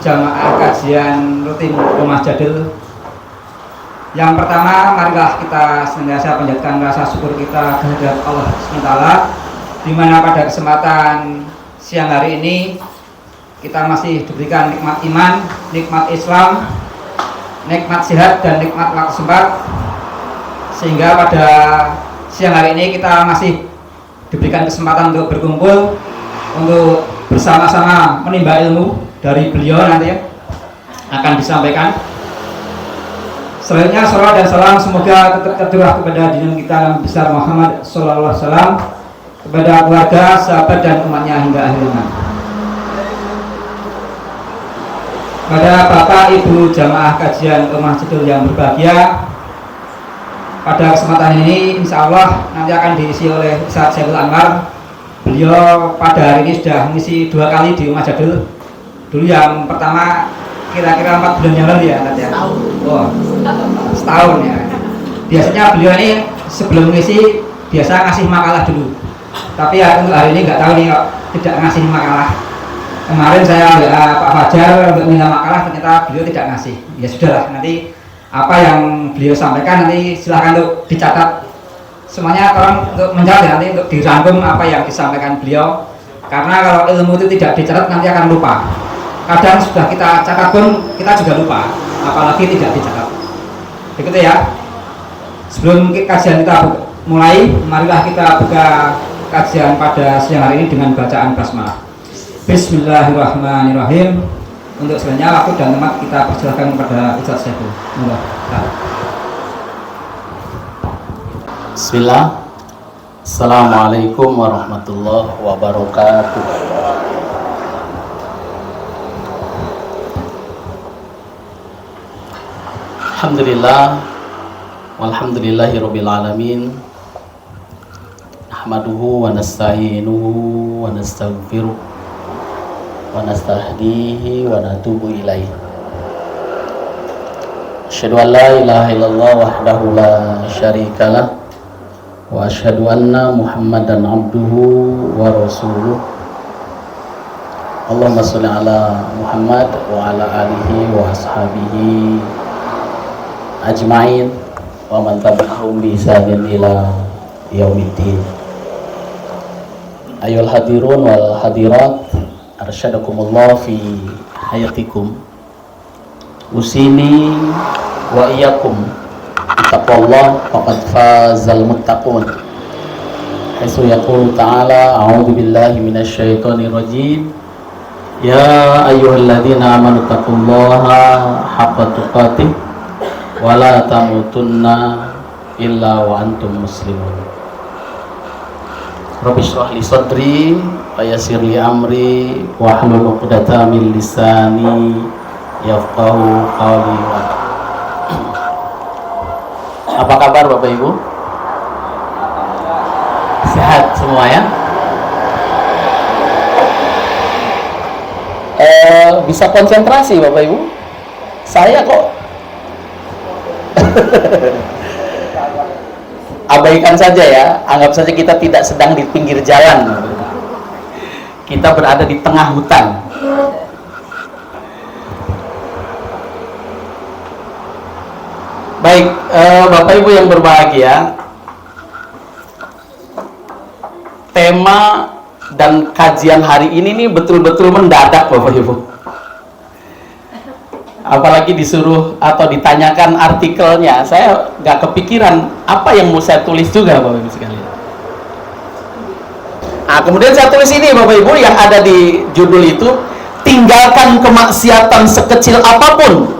jamaah kajian rutin Rumah Jadil. Yang pertama, marilah kita senantiasa panjatkan rasa syukur kita kehadirat Allah SWT, di mana pada kesempatan siang hari ini kita masih diberikan nikmat iman, nikmat Islam, nikmat sehat, dan nikmat waktu sempat, sehingga pada siang hari ini kita masih diberikan kesempatan untuk berkumpul, untuk bersama-sama menimba ilmu dari beliau nanti akan disampaikan. Selanjutnya salawat dan salam semoga tetap tercurah kepada junjungan kita Nabi besar Muhammad sallallahu alaihi wasallam, kepada keluarga, sahabat dan umatnya hingga akhir zaman. Pada Bapak Ibu jamaah kajian Rumah Jadil yang berbahagia, pada kesempatan ini insya Allah nanti akan diisi oleh Ustaz Syaiful Anwar. Beliau pada hari ini sudah mengisi 2 kali di Rumah Jadil. Dulu yang pertama kira-kira 4 bulan yang lalu ya nanti ya. Oh, setahun ya. Biasanya beliau ini sebelum mengisi biasa ngasih makalah dulu. Tapi ya untuk hari ini nggak tahu nih kok tidak ngasih makalah. Kemarin saya Pak Fajar untuk minta makalah, ternyata beliau tidak ngasih. Ya sudahlah, nanti apa yang beliau sampaikan nanti silahkan untuk dicatat. Semuanya tolong untuk mencatat, nanti untuk dirangkum apa yang disampaikan beliau. Karena kalau ilmu itu tidak dicatat nanti akan lupa. Kadang sudah kita catat pun kita juga lupa, apalagi tidak dicatat. Begitu ya. Sebelum kajian kita mulai, marilah kita buka kajian pada siang hari ini dengan bacaan basmalah. Bismillahirrahmanirrahim. Untuk selanjutnya waktu dan tempat kita persilahkan kepada Ustaz Syaiful. Bismillah. Assalamualaikum warahmatullahi wabarakatuh. Alhamdulillah, walhamdulillahi rabbil alamin. Nahmaduhu wa nasta'inuhu wa nastaghfiruh wa nastahdihi wa natubu ilaih. Asyhadu an la ilaha illallah wahdahu la syarikalah wa asyhadu anna Muhammadan abduhu wa rasuluh. Allahumma sholli ala Muhammad wa ala alihi wa ashabihi ajma'in wa man tabi'ahum bi ihsanin ila yaumiddin. Ayyuhal hadirun wal hadirat, arsyadakumullah fi hayatikum. Usini wa iyyakum taqwallah faqad fazal muttaqun. Haitsu yaqulu ta'ala a'udzu billahi minasyaitonir rajim. Ya ayyuhalladzina amanu taqullaha haqqa tuqatih wala tamutunna illa wa antum muslimun. Rabbi shrah li sadri wa yassir li amri wa hlul 'uqdatam min lisani yafqahu qawli. Apa kabar Bapak Ibu? Sehat semua ya? Bisa konsentrasi Bapak Ibu? Saya kok abaikan saja ya, anggap saja kita tidak sedang di pinggir jalan, kita berada di tengah hutan. Baik, Bapak Ibu yang berbahagia, tema dan kajian hari ini nih betul-betul mendadak Bapak Ibu. Apalagi disuruh atau ditanyakan artikelnya, saya nggak kepikiran apa yang mau saya tulis juga Bapak Ibu sekalian. Nah, kemudian saya tulis ini Bapak Ibu yang ada di judul itu, tinggalkan kemaksiatan sekecil apapun,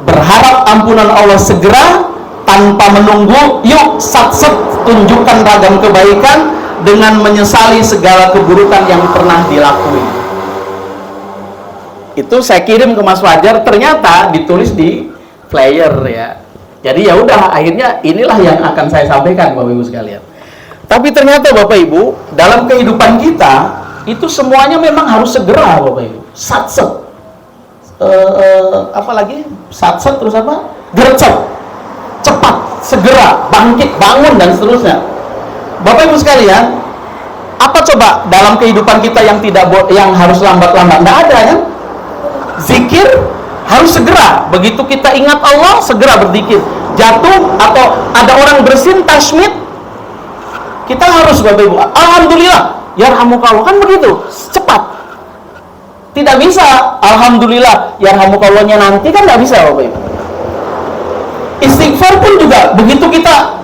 berharap ampunan Allah segera tanpa menunggu, yuk sat-set tunjukkan ragam kebaikan dengan menyesali segala keburukan yang pernah dilakukan. Itu saya kirim ke Mas Fajar, ternyata ditulis di flyer ya. Jadi ya udah, akhirnya inilah yang akan saya sampaikan Bapak Ibu sekalian. Tapi ternyata Bapak Ibu, dalam kehidupan kita itu semuanya memang harus segera Bapak Ibu. Satset. Apa lagi? Satset terus apa? Gercep. Cepat, segera, bangkit, bangun dan seterusnya. Bapak Ibu sekalian, apa coba dalam kehidupan kita yang tidak yang harus lambat-lambat? Nggak ada kan? berzikir harus segera. Begitu kita ingat Allah, segera berzikir. Jatuh atau ada orang bersin tasmid, kita harus Bapak Ibu, alhamdulillah, yarhamukallah, kan begitu, cepat. Tidak bisa alhamdulillah, yarhamukallahnya nanti, kan nggak bisa Bapak Ibu. Istighfar pun juga begitu kita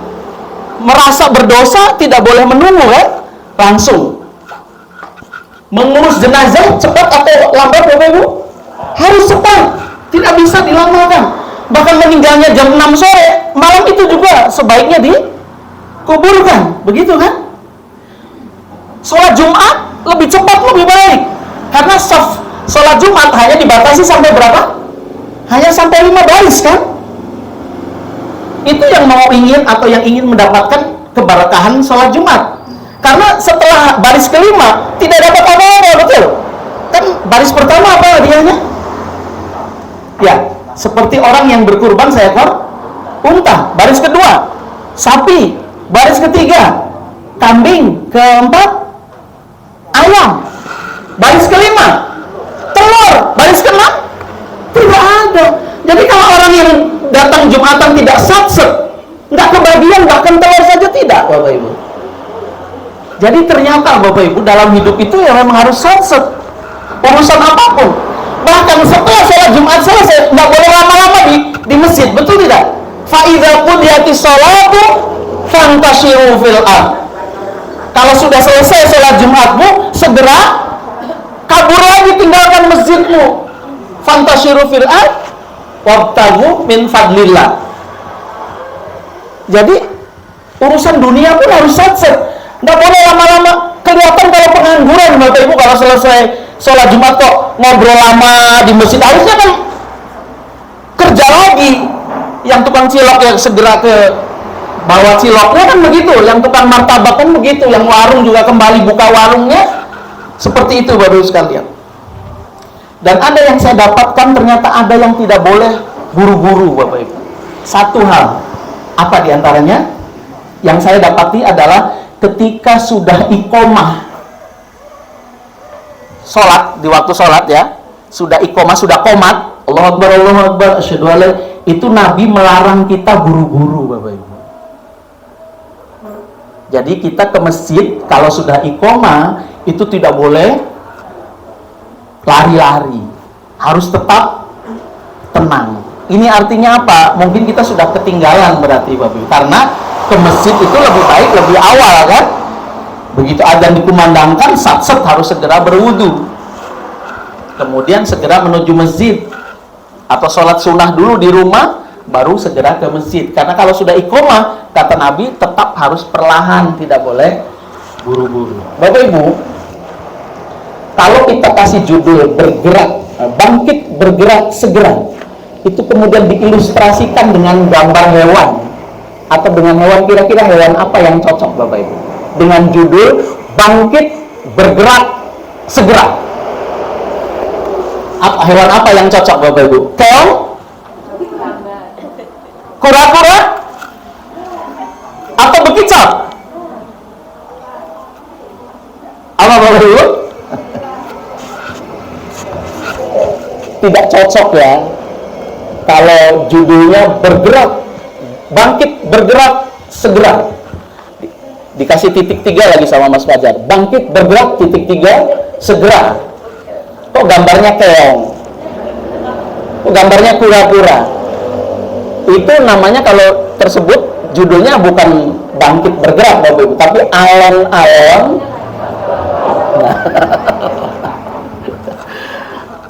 merasa berdosa, tidak boleh menunggu kan, langsung. Mengurus jenazah cepat atau lambat Bapak Ibu? Harus cepat, tidak bisa dilamakan. Bahkan meninggalnya jam 6 sore, malam itu juga sebaiknya dikuburkan, begitu kan? Sholat Jumat lebih cepat lebih baik, karena sholat Jumat hanya dibatasi sampai berapa? Hanya sampai 5 baris kan? Itu yang mau ingin atau yang ingin mendapatkan keberkahan sholat Jumat. Karena setelah baris kelima tidak dapat apa-apa, betul? Kan baris pertama apa hadiahnya? Ya, seperti orang yang berkurban seekor unta. Baris kedua, sapi. Baris ketiga, kambing. Keempat, ayam. Baris kelima, telur. Baris keenam, tidak ada. Jadi kalau orang yang datang Jumatan tidak satset, nggak kebagian, bahkan telur saja tidak, Bapak Ibu. Jadi ternyata Bapak Ibu dalam hidup itu ya memang harus satset. Urusan apapun. Bahkan setelah sholat Jumat selesai, nggak boleh lama-lama di masjid, betul tidak? Fa'idha qudiyatis sholatu fantashiru fil ard. Kalau sudah selesai sholat Jumatmu, segera kabur lagi, tinggalkan masjidmu. Fantashiru fil ard wabtagu min fadlillah. Jadi urusan dunia pun harus satset, nggak boleh lama-lama. Kelihatan kalau pengangguran Bapak Ibu kalau selesai sholat Jumat kok ngobrol lama di masjid, harusnya kan kerja lagi. Yang tukang cilok yang segera ke bawa ciloknya kan begitu, yang tukang martabak kan begitu, yang warung juga kembali buka warungnya. Seperti itu Bapak Ibu sekalian. Dan ada yang saya dapatkan, ternyata ada yang tidak boleh buru-buru Bapak Ibu. Satu hal, apa diantaranya? Yang saya dapati adalah ketika sudah iqomah sholat, di waktu sholat ya, sudah iqomah, sudah qomat, Allahu Akbar, asyhadu an la, itu Nabi melarang kita buru-buru Bapak Ibu. Jadi kita ke masjid kalau sudah iqomah itu tidak boleh lari-lari, harus tetap tenang. Ini artinya apa? Mungkin kita sudah ketinggalan berarti Bapak Ibu, karena ke masjid itu lebih baik lebih awal kan. Begitu adzan dikumandangkan, satset harus segera berwudu, kemudian segera menuju masjid, atau sholat sunnah dulu di rumah baru segera ke masjid. Karena kalau sudah iqomah, kata Nabi, tetap harus perlahan, tidak boleh buru-buru. Bapak Ibu, kalau kita kasih judul bergerak, bangkit bergerak segera, itu kemudian diilustrasikan dengan gambar hewan atau dengan hewan, kira-kira hewan apa yang cocok Bapak Ibu dengan judul bangkit bergerak segera? Hewan apa yang cocok Bapak Ibu? Keong? Kura-kura? Atau bekicot? Apa Bapak Ibu? Tidak cocok ya kalau judulnya bergerak, bangkit bergerak segera. Dikasih titik 3 lagi sama Mas Fajar, bangkit bergerak titik 3 segera. Kok gambarnya keong, kok gambarnya kura-kura? Itu namanya, kalau tersebut judulnya bukan bangkit bergerak Bapak Ibu, tapi alon-alon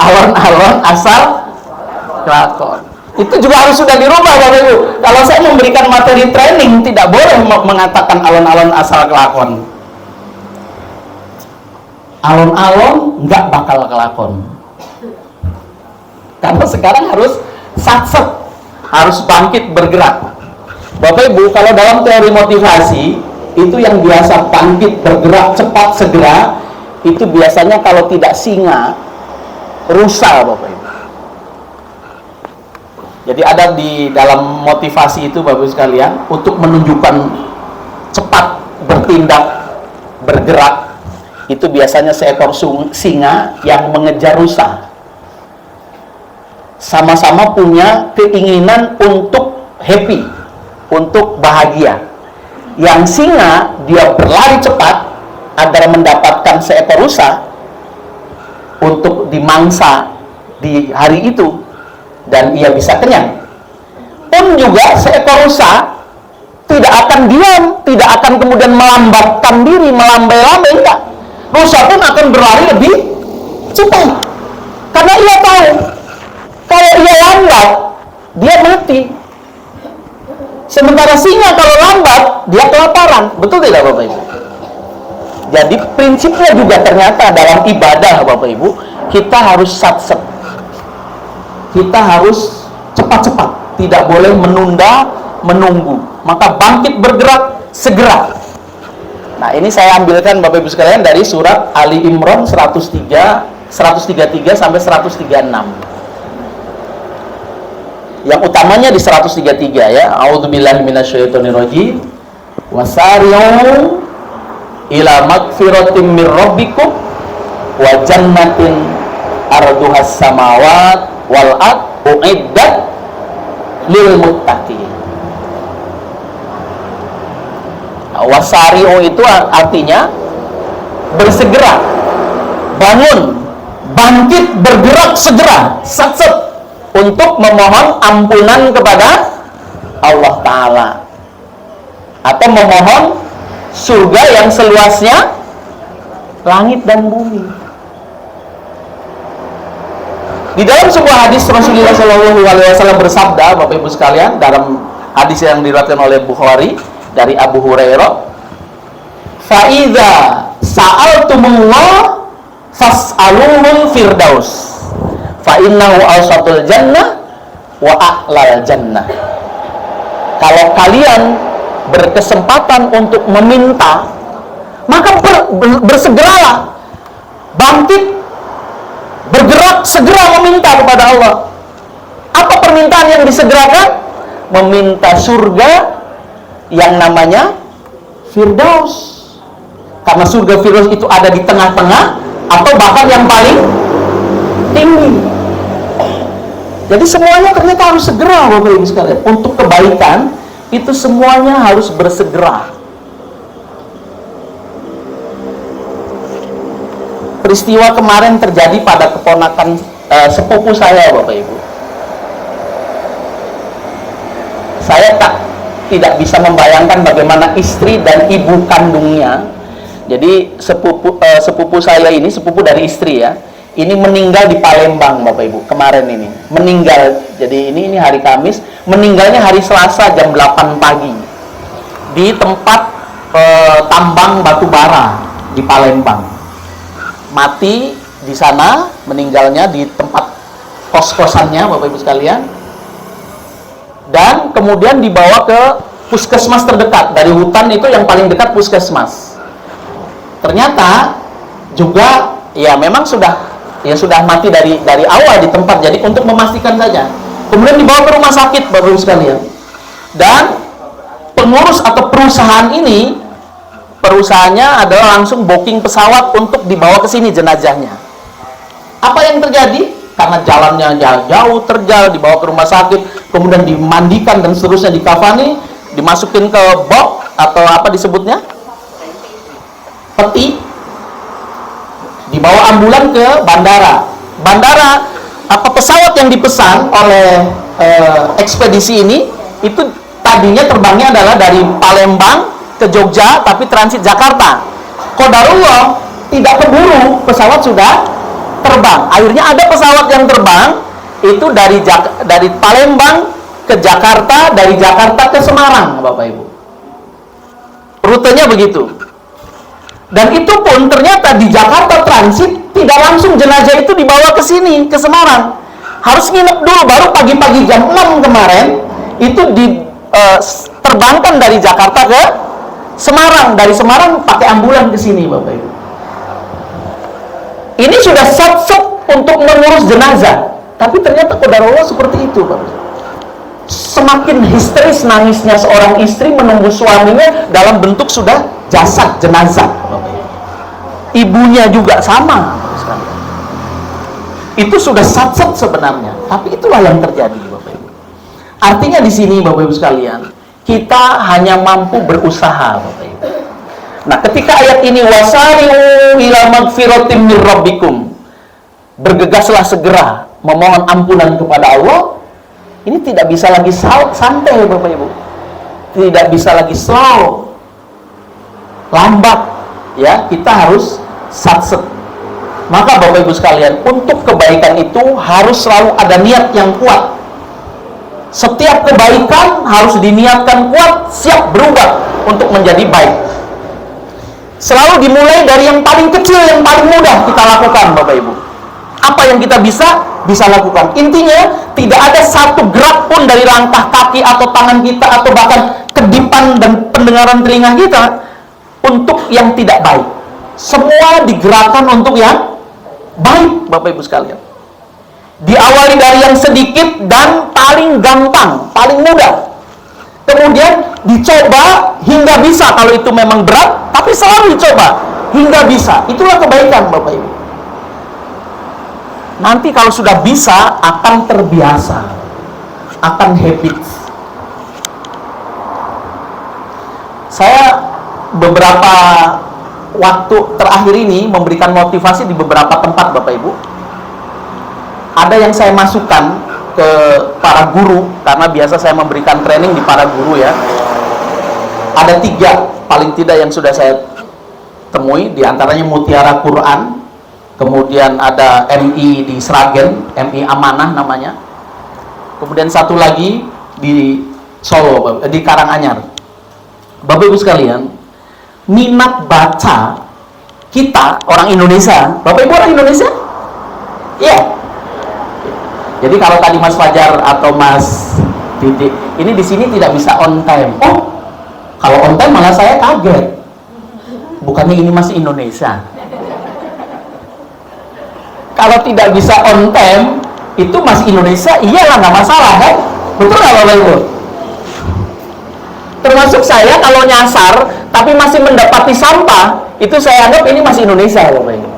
alon-alon asal kelakon. Itu juga harus sudah dirubah Bapak Ibu. Kalau saya memberikan materi training, tidak boleh mengatakan alon-alon asal kelakon. Alon-alon nggak bakal kelakon. Karena sekarang harus satset, harus bangkit bergerak. Bapak Ibu, kalau dalam teori motivasi, itu yang biasa bangkit bergerak cepat segera, itu biasanya kalau tidak singa, rusa Bapak Ibu. Jadi ada di dalam motivasi itu Bapak Ibu sekalian, untuk menunjukkan cepat bertindak, bergerak, itu biasanya seekor singa yang mengejar rusa. sama-sama punya keinginan untuk happy, untuk bahagia. Yang singa dia berlari cepat agar mendapatkan seekor rusa untuk dimangsa di hari itu dan ia bisa kenyang. Pun juga seekor rusa tidak akan diam, tidak akan kemudian melambatkan diri, melambai-lambai, enggak. Rusa pun akan berlari lebih cepat karena ia tahu kalau ia lambat dia mati. Sementara singa kalau lambat dia kelaparan. Betul tidak Bapak Ibu? Jadi prinsipnya juga ternyata dalam ibadah Bapak Ibu, kita harus sat-set. Kita harus cepat-cepat, tidak boleh menunda, menunggu. Maka bangkit bergerak segera. Nah, ini saya ambilkan Bapak Ibu sekalian dari surat Ali Imran 133 sampai 136. Yang utamanya di 133 ya. A'udzubillahi minasyaitonirrajim. Wasari'u ila magfiratin mir rabbikum wa jannatin arduhas samawat wal ard uiddat lil muttaqin. Wasari'u itu artinya bersegera, bangun, bangkit, bergerak segera, sat-set untuk memohon ampunan kepada Allah Ta'ala, atau memohon surga yang seluasnya langit dan bumi. Di dalam sebuah hadis Rasulullah SAW bersabda, Bapak Ibu sekalian, dalam hadis yang diriwayatkan oleh Bukhari dari Abu Hurairah, "Fa'idza sa'altumullah fas'aluhul firdaus fa innahu awsatul jannah wa a'lal jannah." Kalau kalian berkesempatan untuk meminta, maka bersegeralah, bangkit, bergerak, segera meminta kepada Allah. Apa permintaan yang disegerakan? Meminta surga yang namanya Firdaus. Karena surga Firdaus itu ada di tengah-tengah atau bahkan yang paling tinggi. Jadi semuanya ternyata harus segera Bapak Ibu sekalian. Untuk kebaikan itu semuanya harus bersegera. Peristiwa kemarin terjadi pada keponakan sepupu saya Bapak Ibu. Saya tidak bisa membayangkan bagaimana istri dan ibu kandungnya. Jadi sepupu saya ini, sepupu dari istri ya, ini meninggal di Palembang Bapak Ibu kemarin ini. Meninggal, jadi ini hari Kamis, meninggalnya hari Selasa jam 8 pagi di tempat tambang batu bara di Palembang. Mati di sana, meninggalnya di tempat kos-kosannya Bapak Ibu sekalian. Dan kemudian dibawa ke puskesmas terdekat. Dari hutan itu yang paling dekat puskesmas. Ternyata juga ya memang sudah mati dari awal di tempat. Jadi untuk memastikan saja. Kemudian dibawa ke rumah sakit Bapak Ibu sekalian. Dan pengurus atau perusahaan ini, perusahaannya adalah langsung booking pesawat untuk dibawa ke sini jenazahnya. Apa yang terjadi? Karena jalannya jauh terjal, dibawa ke rumah sakit, kemudian dimandikan dan seterusnya, dikafani, dimasukin ke box atau apa disebutnya? Peti. Dibawa ambulan ke bandara. Bandara pesawat yang dipesan oleh ekspedisi ini itu tadinya terbangnya adalah dari Palembang ke Jogja tapi transit Jakarta. Qadarullah tidak keburu, pesawat sudah terbang. Akhirnya ada pesawat yang terbang itu dari Palembang ke Jakarta, dari Jakarta ke Semarang, Bapak Ibu. Rutenya begitu. Dan itu pun ternyata di Jakarta transit, tidak langsung jenazah itu dibawa ke sini, ke Semarang. Harus nginep dulu, baru pagi-pagi jam 6 kemarin itu terbangkan dari Jakarta ke Semarang. Dari Semarang pakai ambulan ke sini, Bapak Ibu. Ini sudah sat-set untuk mengurus jenazah, tapi ternyata qadarullah seperti itu, Pak. Semakin histeris nangisnya seorang istri menunggu suaminya dalam bentuk sudah jasad jenazah. Ibunya juga sama. itu sudah satset sebenarnya. Tapi itulah yang terjadi, Bapak Ibu. Artinya di sini, Bapak Ibu sekalian, kita hanya mampu berusaha, Bapak Ibu. Nah, ketika ayat ini wasari'u ila magfiratim mir rabbikum, bergegaslah segera memohon ampunan kepada Allah, ini tidak bisa lagi santai, Bapak Ibu. Tidak bisa lagi slow, lambat, ya. Kita harus satset. Maka Bapak Ibu sekalian, untuk kebaikan itu harus selalu ada niat yang kuat. Setiap kebaikan harus diniatkan kuat, siap berubah untuk menjadi baik. Selalu dimulai dari yang paling kecil, yang paling mudah kita lakukan, Bapak Ibu. Apa yang kita bisa lakukan. Intinya, tidak ada satu gerak pun dari langkah kaki atau tangan kita, atau bahkan kedipan dan pendengaran telinga kita untuk yang tidak baik. Semua digerakkan untuk yang baik, Bapak Ibu sekalian. Diawali dari yang sedikit dan paling gampang, paling mudah. Kemudian dicoba hingga bisa, kalau itu memang berat, tapi selalu dicoba hingga bisa. Itulah kebaikan, Bapak Ibu. Nanti kalau sudah bisa, akan terbiasa, akan habit. Saya beberapa waktu terakhir ini memberikan motivasi di beberapa tempat, Bapak Ibu. Ada yang saya masukkan ke para guru, karena biasa saya memberikan training di para guru, ya. Ada 3 paling tidak yang sudah saya temui, diantaranya Mutiara Quran, kemudian ada MI di Sragen, MI Amanah namanya, kemudian satu lagi di Solo, di Karanganyar. Bapak Ibu sekalian, minat baca kita orang Indonesia, Bapak Ibu orang Indonesia? Iya. Jadi kalau tadi Mas Fajar atau Mas Didik, ini di sini tidak bisa on time. Oh, kalau on time malah saya kaget. Bukannya ini masih Indonesia? Kalau tidak bisa on time, itu masih Indonesia, iyalah, nggak masalah, kan? Betul nggak, Bapak Ibu? Termasuk saya kalau nyasar, tapi masih mendapati sampah, itu saya anggap ini masih Indonesia, Bapak Ibu.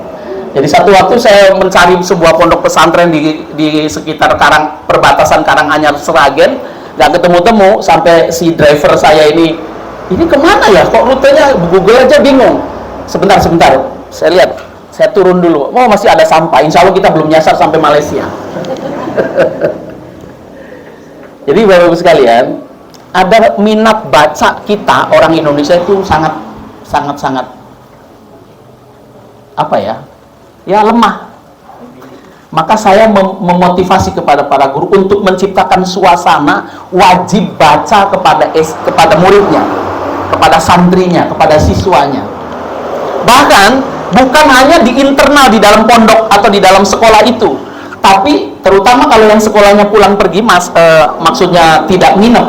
Jadi satu waktu saya mencari sebuah pondok pesantren di sekitar perbatasan Karanganyar Sragen, nggak ketemu-temu, sampai si driver saya ini kemana ya? Kok rutenya Google aja bingung. Sebentar, saya lihat, saya turun dulu. Oh, masih ada sampah. Insya Allah kita belum nyasar sampai Malaysia. Jadi Bapak Ibu sekalian, ada minat baca kita orang Indonesia itu sangat apa ya? Ya, lemah. Maka saya memotivasi kepada para guru untuk menciptakan suasana wajib baca kepada muridnya, kepada santrinya, kepada siswanya. Bahkan bukan hanya di internal di dalam pondok atau di dalam sekolah itu, tapi terutama kalau yang sekolahnya pulang pergi, maksudnya tidak nginep,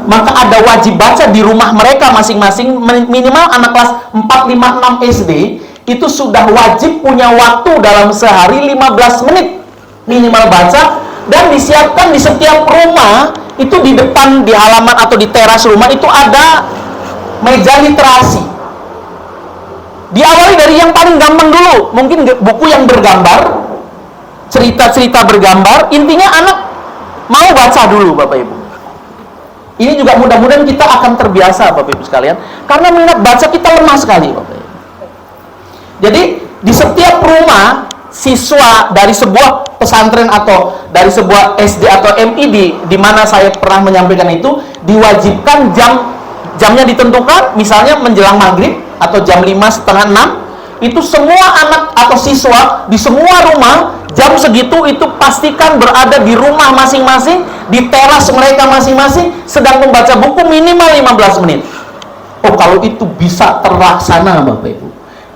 maka ada wajib baca di rumah mereka masing-masing. Minimal anak kelas 4, 5, 6 SD itu sudah wajib punya waktu dalam sehari 15 menit minimal baca, dan disiapkan di setiap rumah itu, di depan, di halaman atau di teras rumah itu ada meja literasi. Diawali dari yang paling gampang dulu, mungkin buku yang bergambar, cerita-cerita bergambar. Intinya anak mau baca dulu, Bapak Ibu. Ini juga mudah-mudahan kita akan terbiasa, Bapak Ibu sekalian, karena minat baca kita lemah sekali, Bapak Ibu. Jadi di setiap rumah siswa dari sebuah pesantren atau dari sebuah SD atau MI di mana saya pernah menyampaikan itu, diwajibkan jamnya ditentukan, misalnya menjelang maghrib atau jam 5:30, 6, itu semua anak atau siswa di semua rumah jam segitu itu pastikan berada di rumah masing-masing, di teras mereka masing-masing, sedang membaca buku minimal 15 menit. Oh, kalau itu bisa terlaksana, Bapak Ibu,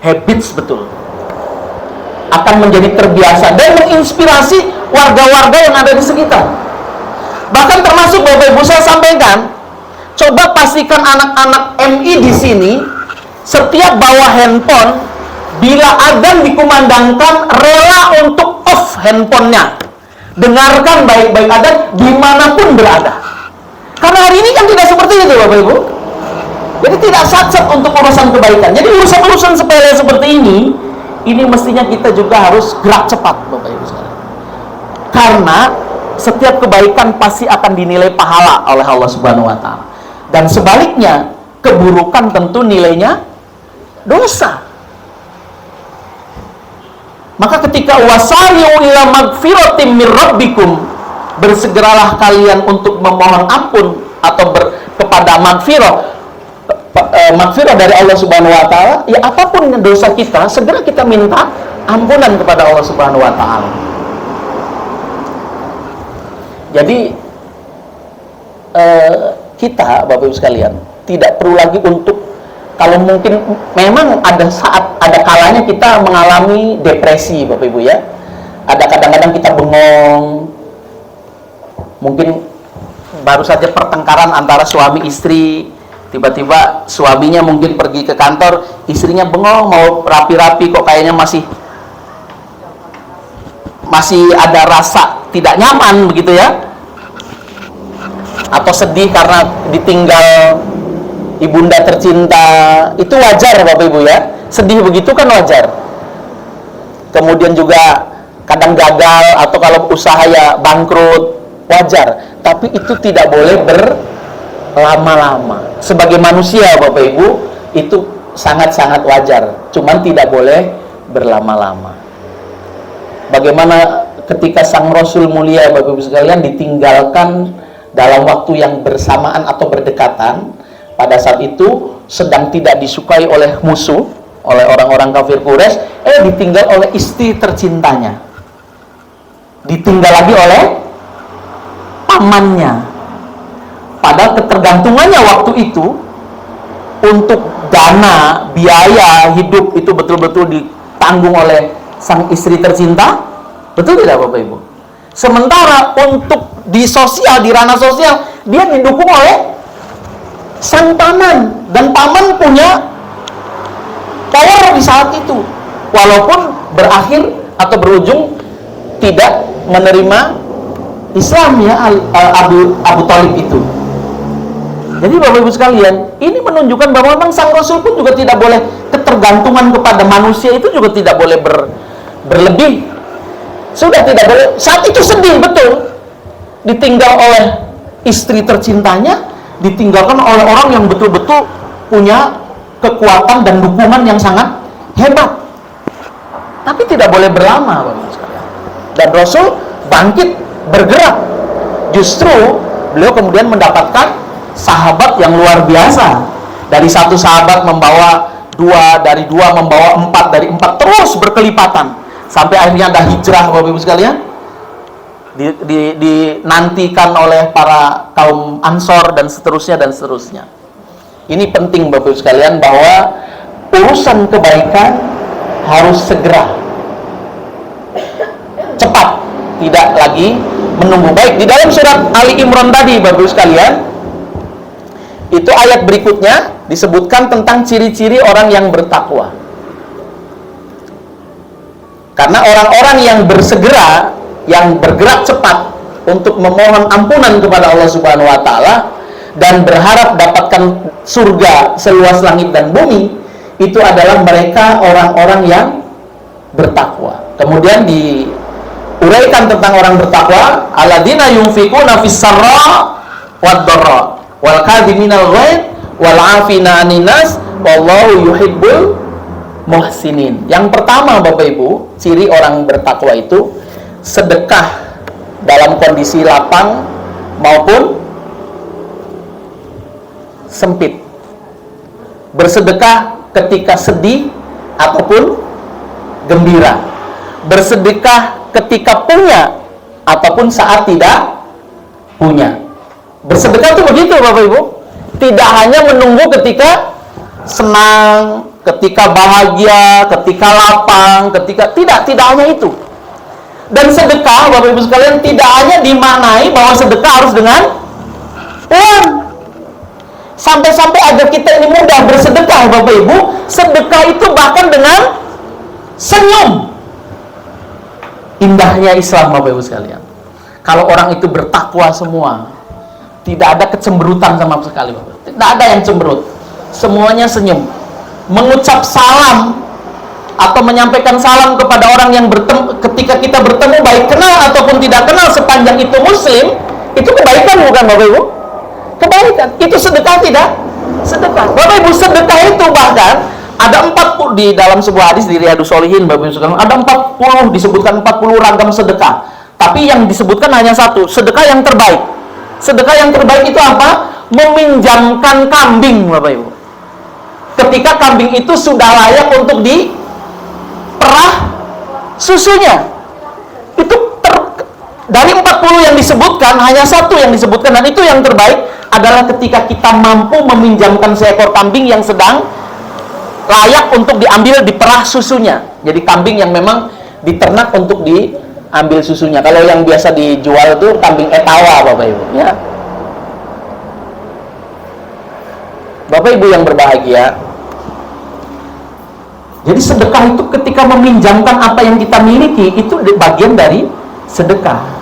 habits betul, akan menjadi terbiasa dan menginspirasi warga-warga yang ada di sekitar. Bahkan termasuk Bapak Ibu, saya sampaikan, coba pastikan anak-anak MI di sini setiap bawa handphone, bila adzan dikumandangkan rela untuk off handphonenya, dengarkan baik-baik adzan dimanapun berada. Karena hari ini kan tidak seperti itu, Bapak Ibu. Jadi tidak satset untuk urusan kebaikan. Jadi urusan-urusan sepele seperti ini mestinya kita juga harus gerak cepat, Bapak Ibu sekalian. Karena setiap kebaikan pasti akan dinilai pahala oleh Allah Subhanahu wa taala. Dan sebaliknya, keburukan tentu nilainya dosa. Maka ketika wasari'u ila magfiratim mir rabbikum, bersegeralah kalian untuk memohon ampun atau kepada magfirah dari Allah Subhanahu wa taala, ya apapun dosa kita, segera kita minta ampunan kepada Allah Subhanahu wa taala. Jadi kita, Bapak Ibu sekalian, tidak perlu lagi untuk, kalau mungkin memang ada kalanya kita mengalami depresi, Bapak Ibu ya. Ada kadang-kadang kita bengong, mungkin baru saja pertengkaran antara suami istri, tiba-tiba suaminya mungkin pergi ke kantor, istrinya bengong mau rapi-rapi kok kayaknya masih ada rasa tidak nyaman begitu ya, atau sedih karena ditinggal ibunda tercinta. Itu wajar Bapak Ibu ya, sedih begitu kan wajar. Kemudian juga kadang gagal atau kalau usaha ya bangkrut, wajar. Tapi itu tidak boleh berlama-lama. Sebagai manusia Bapak Ibu, itu sangat-sangat wajar, cuman tidak boleh berlama-lama. Bagaimana ketika sang Rasul mulia Bapak Ibu sekalian ditinggalkan dalam waktu yang bersamaan atau berdekatan, pada saat itu sedang tidak disukai oleh musuh, oleh orang-orang kafir Quraisy, ditinggal oleh istri tercintanya, ditinggal lagi oleh pamannya. Padahal ketergantungannya waktu itu untuk dana biaya hidup itu betul-betul ditanggung oleh sang istri tercinta, betul tidak Bapak Ibu? Sementara untuk di sosial, di ranah sosial, dia didukung oleh sang paman, dan paman punya power di saat itu, walaupun berakhir atau berujung tidak menerima Islam ya, Abu Thalib itu. Jadi Bapak Ibu sekalian, ini menunjukkan bahwa memang sang Rasul pun juga tidak boleh, ketergantungan kepada manusia itu juga tidak boleh berlebih. Sudah tidak boleh. Saat itu sedih betul, ditinggal oleh istri tercintanya, ditinggalkan oleh orang yang betul-betul punya kekuatan dan dukungan yang sangat hebat. Tapi tidak boleh berlama Bapak Ibu sekalian. Dan Rasul bangkit, bergerak. Justru beliau kemudian mendapatkan sahabat yang luar biasa. Dari satu sahabat membawa dua, dari dua membawa empat, dari empat terus berkelipatan sampai akhirnya ada hijrah Bapak Ibu sekalian, dinantikan oleh para kaum Ansor dan seterusnya dan seterusnya. Ini penting Bapak Ibu sekalian, bahwa urusan kebaikan harus segera, cepat, tidak lagi menunggu. Baik, di dalam surat Ali Imran tadi Bapak Ibu sekalian, itu ayat berikutnya disebutkan tentang ciri-ciri orang yang bertakwa. Karena orang-orang yang bersegera, yang bergerak cepat untuk memohon ampunan kepada Allah Subhanahu wa taala dan berharap dapatkan surga seluas langit dan bumi, itu adalah mereka orang-orang yang bertakwa. Kemudian diuraikan tentang orang bertakwa, alladzina yunfiquna fis sarra wad dharra wal kadhiminal ghaidh wal 'afina 'anil nas wallahu yuhibbul muhsinin. Yang pertama Bapak Ibu, ciri orang bertakwa itu sedekah dalam kondisi lapang maupun sempit. Bersedekah ketika sedih ataupun gembira. Bersedekah ketika punya ataupun saat tidak punya. Bersedekah itu begitu Bapak Ibu. Tidak hanya menunggu ketika senang, ketika bahagia, ketika lapang, tidak hanya itu. Dan sedekah Bapak Ibu sekalian tidak hanya dimaknai bahwa sedekah harus dengan uang. Sampai-sampai agar kita ini mudah bersedekah Bapak Ibu, sedekah itu bahkan dengan senyum. Indahnya Islam Bapak Ibu sekalian. Kalau orang itu bertakwa semua, tidak ada kecemberutan sama sekali Bapak. Tidak ada yang cemberut. Semuanya senyum. Mengucap salam atau menyampaikan salam kepada orang yang bertemu, ketika kita bertemu, baik kenal ataupun tidak kenal, sepanjang itu muslim, itu kebaikan bukan Bapak Ibu? Kebaikan. Itu sedekah tidak? Sedekah. Bapak Ibu, sedekah itu bahkan ada 40 di dalam sebuah hadis di Riyadhus Shalihin, Bapak Ibu sekalian, ada 40, disebutkan 40 ragam sedekah. Tapi yang disebutkan hanya satu, sedekah yang terbaik. Sedekah yang terbaik itu apa? Meminjamkan kambing, Bapak Ibu. Ketika kambing itu sudah layak untuk diperah susunya. Itu dari 40 yang disebutkan, hanya satu yang disebutkan, dan itu yang terbaik adalah ketika kita mampu meminjamkan seekor kambing yang sedang layak untuk diambil diperah susunya. Jadi kambing yang memang diternak untuk diambil susunya. Kalau yang biasa dijual itu kambing etawa, Bapak Ibu, ya. Bapak Ibu yang berbahagia, jadi sedekah itu ketika meminjamkan apa yang kita miliki, itu bagian dari sedekah.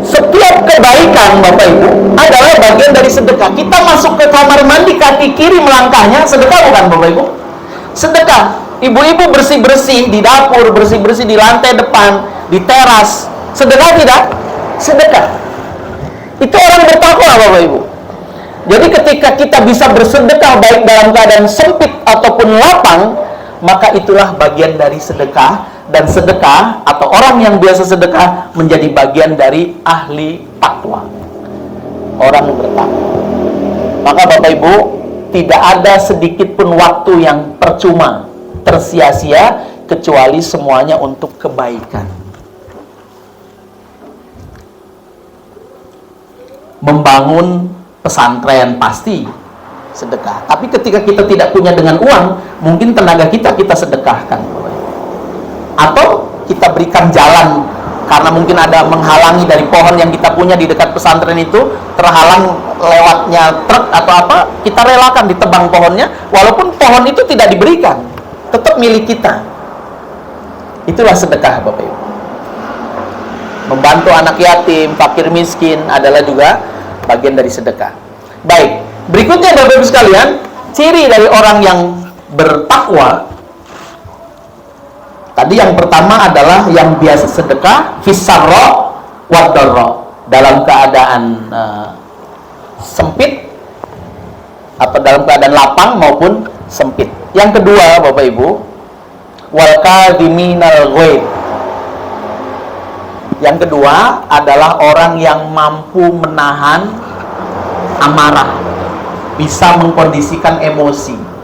Setiap kebaikan, Bapak Ibu, adalah bagian dari sedekah. Kita masuk ke kamar mandi, kaki kiri melangkahnya, sedekah bukan, Bapak Ibu? Sedekah. Ibu-ibu bersih-bersih di dapur, bersih-bersih di lantai depan, di teras, sedekah tidak? Sedekah. Itu orang bertakwa, Bapak Ibu. Jadi ketika kita bisa bersedekah baik dalam keadaan sempit ataupun lapang, maka itulah bagian dari sedekah. Dan sedekah atau orang yang biasa sedekah menjadi bagian dari ahli takwa, orang bertakwa. Maka Bapak Ibu, tidak ada sedikit pun waktu yang percuma, tersia-sia, kecuali semuanya untuk kebaikan. Membangun pesantren pasti sedekah. Tapi ketika kita tidak punya dengan uang, mungkin tenaga kita sedekahkan. Atau kita berikan jalan, karena mungkin ada menghalangi dari pohon yang kita punya di dekat pesantren itu, terhalang lewatnya truk atau apa, kita relakan ditebang pohonnya, walaupun pohon itu tidak diberikan, tetap milik kita. Itulah sedekah, Bapak Ibu. Membantu anak yatim, fakir miskin adalah juga bagian dari sedekah. Baik, berikutnya Bapak Ibu sekalian, ciri dari orang yang bertakwa. Tadi yang pertama adalah yang biasa sedekah, fisarro wadarro, dalam keadaan sempit atau dalam keadaan lapang maupun sempit. Yang kedua, Bapak Ibu, wal kadhiminal ghaidh. Yang kedua adalah orang yang mampu menahan amarah, bisa mengkondisikan emosi.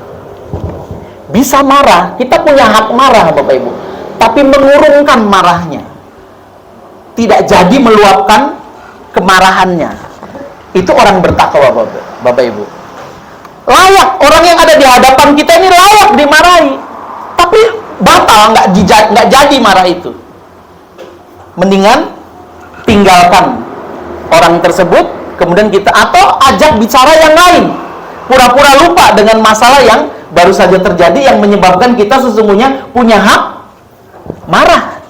Bisa marah, kita punya hak marah, Bapak Ibu, tapi mengurungkan marahnya, tidak jadi meluapkan kemarahannya. Itu orang bertakwa, Bapak Ibu. Layak, orang yang ada di hadapan kita ini layak dimarahi, tapi batal, nggak jadi marah itu. Mendingan tinggalkan orang tersebut, kemudian kita atau ajak bicara yang lain, pura-pura lupa dengan masalah yang baru saja terjadi, yang menyebabkan kita sesungguhnya punya hak marah.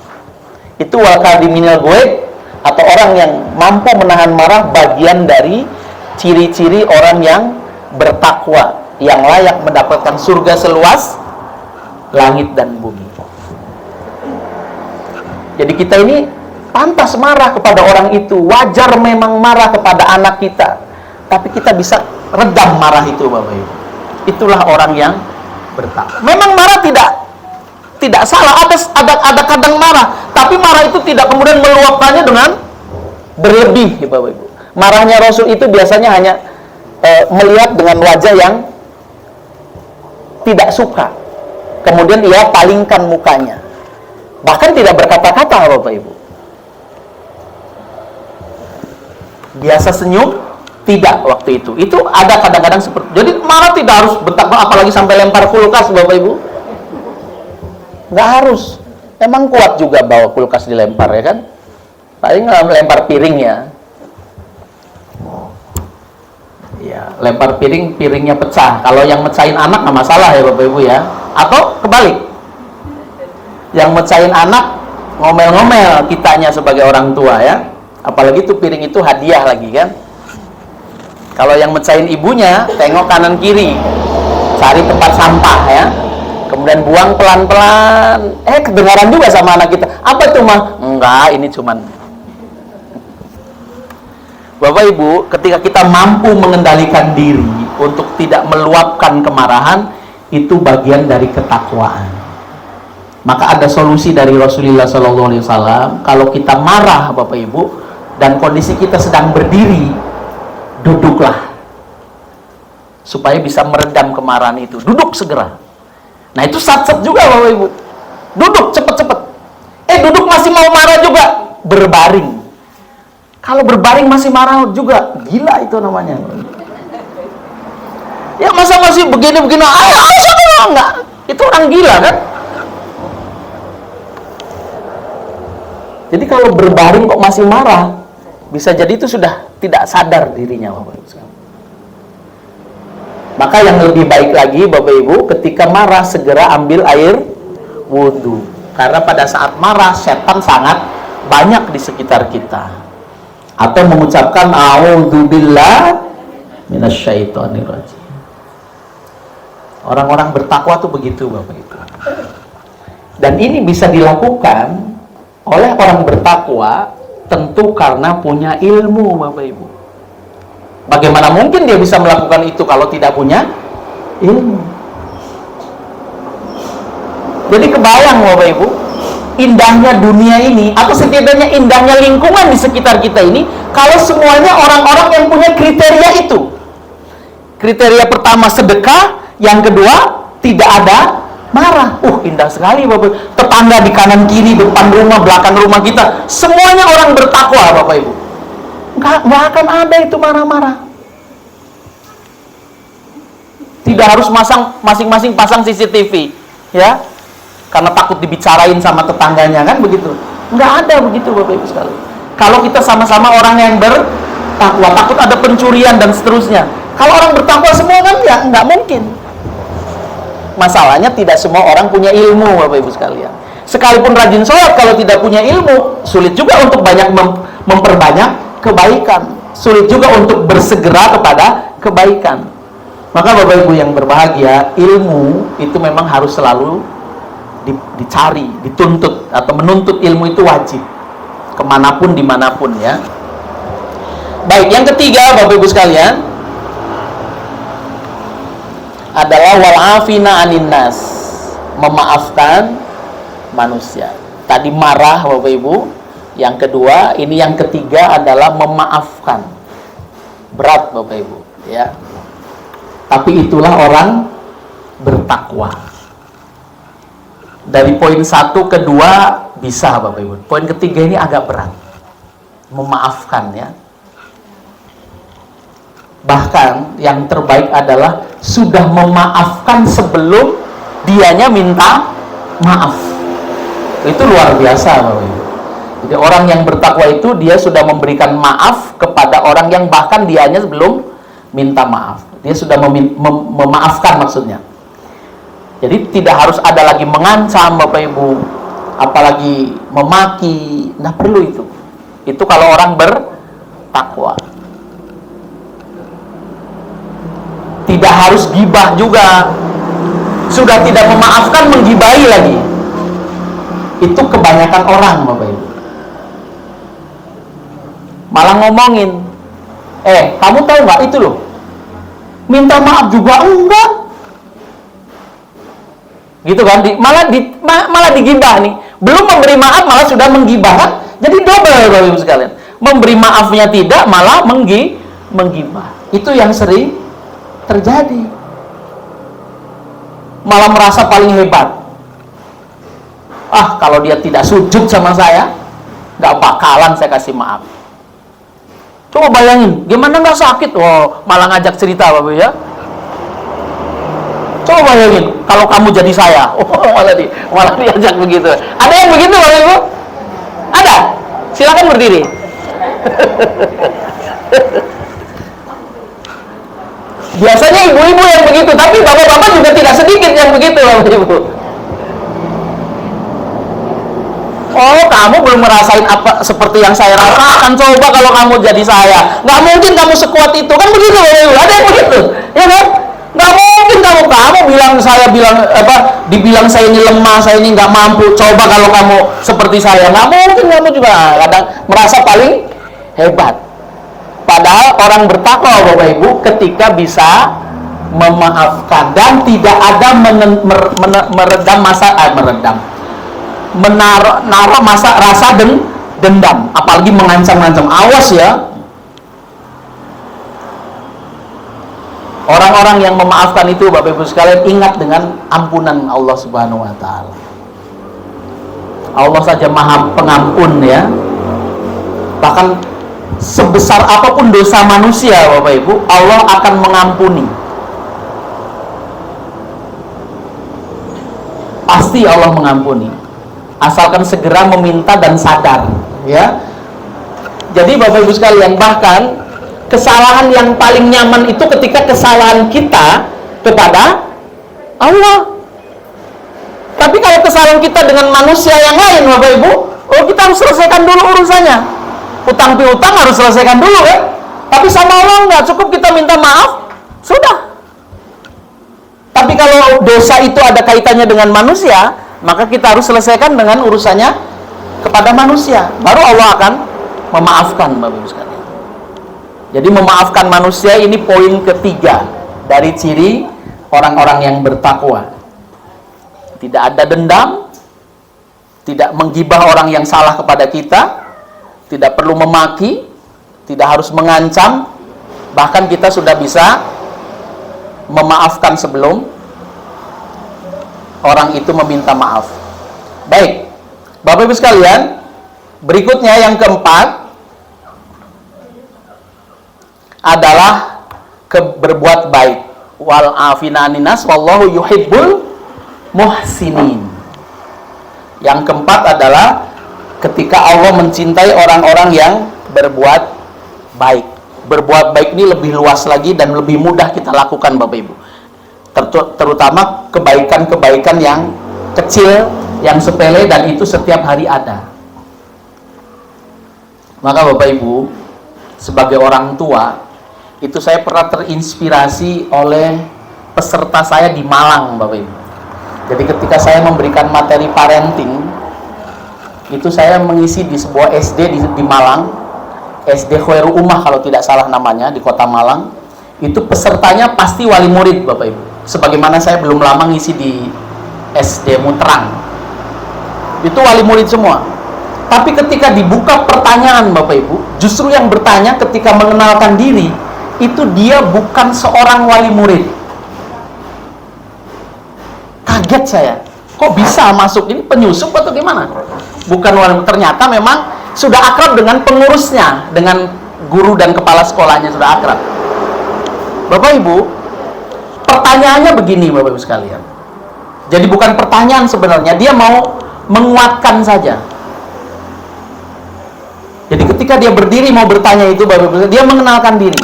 Itu wal kadhiminal ghaidh, atau orang yang mampu menahan marah, bagian dari ciri-ciri orang yang bertakwa, yang layak mendapatkan surga seluas langit dan bumi. Jadi kita ini pantas marah kepada orang itu, wajar memang marah kepada anak kita, tapi kita bisa redam marah itu, Bapak Ibu. Itulah orang yang bertakwa. Memang marah tidak salah, ada kadang marah, tapi marah itu tidak kemudian meluapkannya dengan berlebih, Bapak Ibu. Marahnya Rasul itu biasanya hanya melihat dengan wajah yang tidak suka, kemudian ia palingkan mukanya, bahkan tidak berkata-kata, Bapak Ibu. Biasa senyum, tidak waktu itu. Itu ada kadang-kadang seperti. Jadi marah tidak harus bentak, apalagi sampai lempar kulkas, Bapak Ibu. Nggak harus. Emang kuat juga bawa kulkas dilempar, ya kan? Paling lempar piring ya. Ya, lempar piring, piringnya pecah. Kalau yang mecahin anak nggak masalah ya, Bapak Ibu ya. Atau kebalik. Yang mecahin anak ngomel-ngomel kitanya sebagai orang tua ya. Apalagi itu piring itu hadiah lagi kan. Kalau yang mecahin ibunya, tengok kanan kiri. cari tempat sampah ya, kemudian buang pelan-pelan. Kedengaran juga sama anak kita, apa itu mah? Enggak, ini cuman. Bapak Ibu, ketika kita mampu mengendalikan diri untuk tidak meluapkan kemarahan, itu bagian dari ketakwaan. Maka ada solusi dari Rasulullah SAW. Kalau kita marah Bapak Ibu dan kondisi kita sedang berdiri, duduklah supaya bisa meredam kemarahan itu. Duduk segera. Nah itu sat-sat juga Bapak Ibu. Duduk cepet-cepet. Duduk masih mau marah juga, berbaring. Kalau berbaring masih marah juga, gila itu namanya. Ya masa masih begini-begini, ayo enggak. Itu orang gila kan? Jadi kalau berbaring kok masih marah, bisa jadi itu sudah tidak sadar dirinya Bapak Ibu. Maka yang lebih baik lagi Bapak Ibu, ketika marah segera ambil air wudhu. Karena pada saat marah setan sangat banyak di sekitar kita. Atau mengucapkan a'udzubillah minasyaitonirrajim. Orang-orang bertakwa tuh begitu Bapak Ibu. Dan ini bisa dilakukan oleh orang bertakwa tentu karena punya ilmu Bapak Ibu. Bagaimana mungkin dia bisa melakukan itu kalau tidak punya ilmu? Jadi kebayang Bapak Ibu, indahnya dunia ini, atau setidaknya indahnya lingkungan di sekitar kita ini, kalau semuanya orang-orang yang punya kriteria itu. Kriteria pertama sedekah, yang kedua tidak ada marah. Indah sekali Bapak. Tetangga di kanan kiri, depan rumah, belakang rumah kita, semuanya orang bertakwa Bapak Ibu. Nggak akan ada itu marah-marah. Tidak harus masing-masing pasang CCTV, ya, karena takut dibicarain sama tetangganya kan begitu. Nggak ada begitu Bapak Ibu sekalian. Kalau kita sama-sama orang yang bertakwa, takut ada pencurian dan seterusnya. Kalau orang bertakwa semua kan ya nggak mungkin. Masalahnya tidak semua orang punya ilmu Bapak Ibu sekalian. Sekalipun rajin sholat, kalau tidak punya ilmu, sulit juga untuk banyak memperbanyak kebaikan. Sulit juga untuk bersegera kepada kebaikan. Maka Bapak Ibu yang berbahagia, ilmu itu memang harus selalu dicari, dituntut, atau menuntut ilmu itu wajib, kemanapun dimanapun ya. Baik, yang ketiga Bapak Ibu sekalian adalah wal'afina anin nas, memaafkan manusia. Tadi marah Bapak Ibu, yang kedua, ini yang ketiga adalah memaafkan. Berat Bapak Ibu ya, tapi itulah orang bertakwa. Dari poin 1 ke 2 bisa Bapak Ibu. Poin ketiga ini agak berat, memaafkan ya. Bahkan yang terbaik adalah sudah memaafkan sebelum dianya minta maaf. Itu luar biasa Bapak Ibu. Jadi orang yang bertakwa itu dia sudah memberikan maaf kepada orang yang bahkan dianya belum minta maaf. Dia sudah memaafkan maksudnya. Jadi tidak harus ada lagi mengancam Bapak Ibu, apalagi memaki. Nah perlu itu. Itu kalau orang bertakwa. Tidak harus gibah juga. Sudah tidak memaafkan, menggibahi lagi. Itu kebanyakan orang Bapak Ibu. Malah ngomongin, kamu tahu nggak itu loh, minta maaf juga enggak, gitu kan? Malah digibah nih. Belum memberi maaf malah sudah menggibah kan? Jadi double Bapak Ibu sekalian. Memberi maafnya tidak, malah menggibah. Itu yang sering terjadi. Malah merasa paling hebat. Kalau dia tidak sujud sama saya, nggak bakalan saya kasih maaf. Coba bayangin, gimana nggak sakit? Malah ngajak cerita Bapak ya. Coba bayangin, kalau kamu jadi saya, malah diajak begitu. Ada yang begitu Bapak Ibu? Ada? Silakan berdiri. Biasanya ibu-ibu yang begitu, tapi bapak-bapak juga tidak sedikit yang begitu Bapak Ibu. Kamu belum merasain apa seperti yang saya rasakan. Coba kalau kamu jadi saya, nggak mungkin kamu sekuat itu kan begitu Bapak Ibu. Ada yang begitu, ya kan? Nggak mungkin kamu dibilang saya ini lemah, saya ini nggak mampu. Coba kalau kamu seperti saya, nggak mungkin kamu juga kadang merasa paling hebat. Padahal orang bertakwa Bapak Ibu ketika bisa memaafkan dan tidak ada menaruh rasa dendam, apalagi mengancam-ancam. Awas ya. Orang-orang yang memaafkan itu Bapak Ibu sekalian, ingat dengan ampunan Allah Subhanahu wa taala. Allah saja Maha Pengampun ya. Bahkan sebesar apapun dosa manusia Bapak Ibu, Allah akan mengampuni. Pasti Allah mengampuni. Asalkan segera meminta dan sadar, ya. Jadi Bapak Ibu sekalian, bahkan kesalahan yang paling nyaman itu ketika kesalahan kita kepada Allah. Tapi kalau kesalahan kita dengan manusia yang lain Bapak Ibu, kita harus selesaikan dulu urusannya. Utang piutang harus selesaikan dulu kan. Tapi sama Allah nggak cukup kita minta maaf, sudah. Tapi kalau dosa itu ada kaitannya dengan manusia, maka kita harus selesaikan dengan urusannya kepada manusia. Baru Allah akan memaafkan Bapak Ibu sekalian. Jadi memaafkan manusia ini poin ketiga dari ciri orang-orang yang bertakwa. Tidak ada dendam, tidak menggibah orang yang salah kepada kita, tidak perlu memaki, tidak harus mengancam, bahkan kita sudah bisa memaafkan sebelum orang itu meminta maaf. Baik, Bapak Ibu sekalian, berikutnya yang keempat adalah berbuat baik. Wal afina aninas wallahu yuhibbul muhsinin. Yang keempat adalah ketika Allah mencintai orang-orang yang berbuat baik. Berbuat baik ini lebih luas lagi dan lebih mudah kita lakukan Bapak Ibu. Terutama kebaikan-kebaikan yang kecil, yang sepele, dan itu setiap hari ada. Maka Bapak Ibu, sebagai orang tua, itu saya pernah terinspirasi oleh peserta saya di Malang Bapak Ibu. Jadi ketika saya memberikan materi parenting, itu saya mengisi di sebuah SD di Malang, SD Khairu Ummah kalau tidak salah namanya, di kota Malang. Itu pesertanya pasti wali murid Bapak Ibu. Sebagaimana saya belum lama ngisi di SD Muterang, itu wali murid semua. Tapi ketika dibuka pertanyaan Bapak Ibu, justru yang bertanya ketika mengenalkan diri, itu dia bukan seorang wali murid. Kaget saya, kok bisa masuk, ini penyusup atau gimana? Bukan wali murid, ternyata memang sudah akrab dengan pengurusnya, dengan guru dan kepala sekolahnya sudah akrab. Bapak Ibu, pertanyaannya begini Bapak Ibu sekalian. Jadi bukan pertanyaan sebenarnya, dia mau menguatkan saja. Jadi ketika dia berdiri mau bertanya itu Bapak Ibu, dia mengenalkan diri.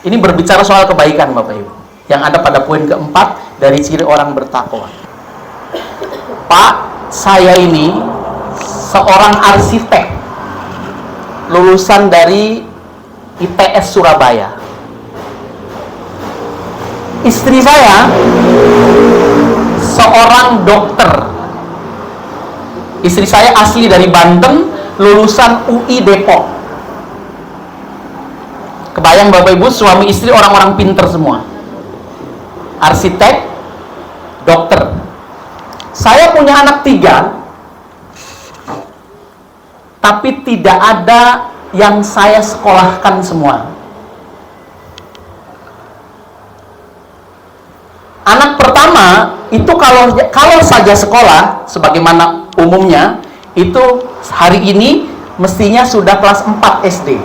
Ini berbicara soal kebaikan Bapak Ibu, yang ada pada poin keempat dari ciri orang bertakwa. Pak, saya ini seorang arsitek lulusan dari ITS Surabaya. Istri saya seorang dokter. Istri saya asli dari Banten, lulusan UI Depok. Kebayang Bapak Ibu, suami istri orang-orang pinter semua. Arsitek, dokter. Saya punya anak 3, tapi tidak ada yang saya sekolahkan semua. Anak pertama itu kalau saja sekolah sebagaimana umumnya, itu hari ini mestinya sudah kelas 4 SD.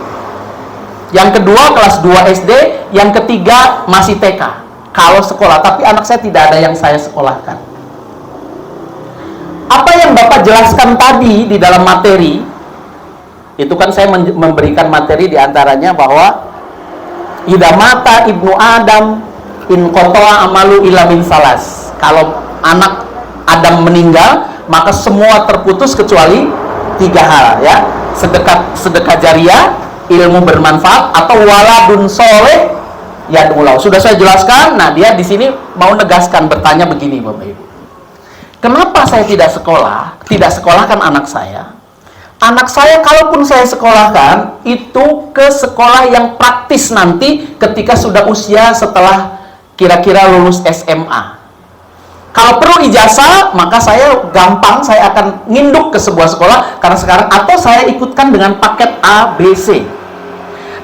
Yang kedua kelas 2 SD, yang ketiga masih TK kalau sekolah. Tapi anak saya tidak ada yang saya sekolahkan. Apa yang Bapak jelaskan tadi di dalam materi, itu kan saya memberikan materi diantaranya bahwa idza mata ibnu Adam in qata'a amalu illa min salas. Kalau anak Adam meninggal, maka semua terputus kecuali 3 hal ya. Sedekah jariah, ilmu bermanfaat, atau waladun soleh yad'ulahu. Sudah saya jelaskan. Nah, dia di sini mau negaskan, bertanya begini, Bapak Ibu. Kenapa saya tidak sekolahkan anak saya? Anak saya, kalaupun saya sekolahkan, itu ke sekolah yang praktis nanti ketika sudah usia setelah kira-kira lulus SMA. Kalau perlu ijazah, maka saya gampang, saya akan nginduk ke sebuah sekolah karena sekarang, atau saya ikutkan dengan paket A, B, C.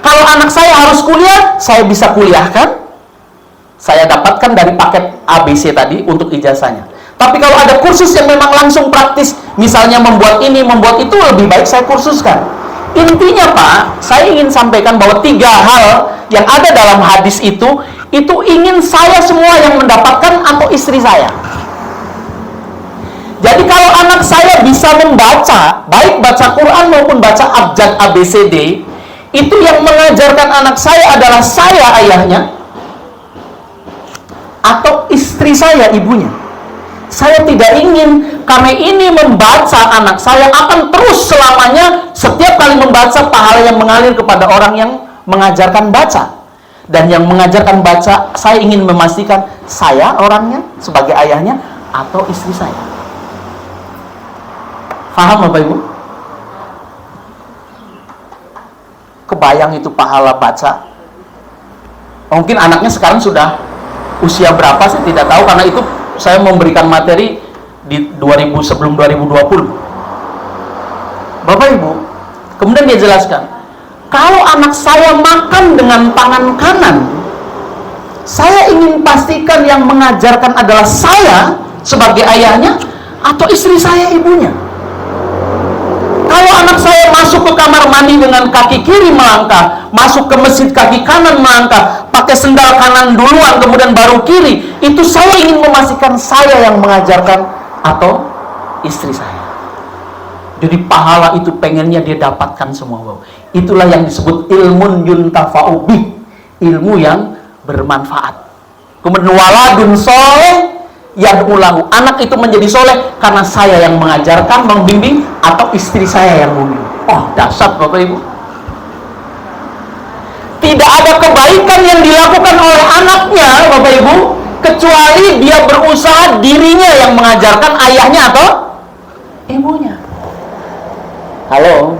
Kalau anak saya harus kuliah, saya bisa kuliahkan, saya dapatkan dari paket A, B, C tadi untuk ijazahnya. Tapi kalau ada kursus yang memang langsung praktis, misalnya membuat ini, membuat itu, lebih baik saya kursuskan. Intinya Pak, saya ingin sampaikan bahwa 3 hal yang ada dalam hadis itu ingin saya semua yang mendapatkan atau istri saya. Jadi kalau anak saya bisa membaca, baik baca Quran maupun baca abjad ABCD, itu yang mengajarkan anak saya adalah saya ayahnya, atau istri saya ibunya. Saya tidak ingin karena ini membaca anak saya akan terus selamanya, setiap kali membaca pahala yang mengalir kepada orang yang mengajarkan baca. Dan yang mengajarkan baca, saya ingin memastikan saya orangnya sebagai ayahnya atau istri saya. Paham Bapak Ibu? Kebayang itu pahala baca. Mungkin anaknya sekarang sudah usia berapa saya tidak tahu, karena itu saya memberikan materi di sebelum 2020. Bapak Ibu, kemudian dia jelaskan, kalau anak saya makan dengan tangan kanan, saya ingin pastikan yang mengajarkan adalah saya sebagai ayahnya atau istri saya ibunya. Kalau anak saya masuk ke kamar mandi dengan kaki kiri melangkah, masuk ke masjid kaki kanan melangkah, pakai sendal kanan duluan kemudian baru kiri, itu saya ingin memastikan saya yang mengajarkan atau istri saya. Jadi pahala itu pengennya dia dapatkan semua. Itulah yang disebut ilmun yuntafa'u bih, ilmu yang bermanfaat. Kemudian waladun soleh yad'ulahu, anak itu menjadi soleh karena saya yang mengajarkan, membimbing, atau istri saya yang membimbing. Oh, dahsyat Bapak Ibu. Tidak ada kebaikan yang dilakukan oleh anaknya Bapak Ibu kecuali dia berusaha dirinya yang mengajarkan, ayahnya atau ibunya. Halo,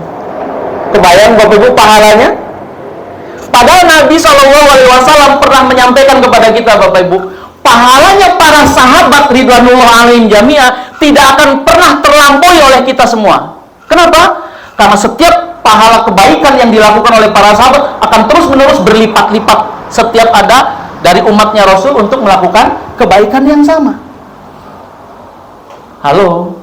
kebayang Bapak Ibu pahalanya? Padahal Nabi SAW pernah menyampaikan kepada kita Bapak Ibu, pahalanya para sahabat ridwanullah alaihim jami'ah tidak akan pernah terlampaui oleh kita semua. Kenapa? Karena setiap pahala kebaikan yang dilakukan oleh para sahabat akan terus-menerus berlipat-lipat setiap ada dari umatnya Rasul untuk melakukan kebaikan yang sama. Halo,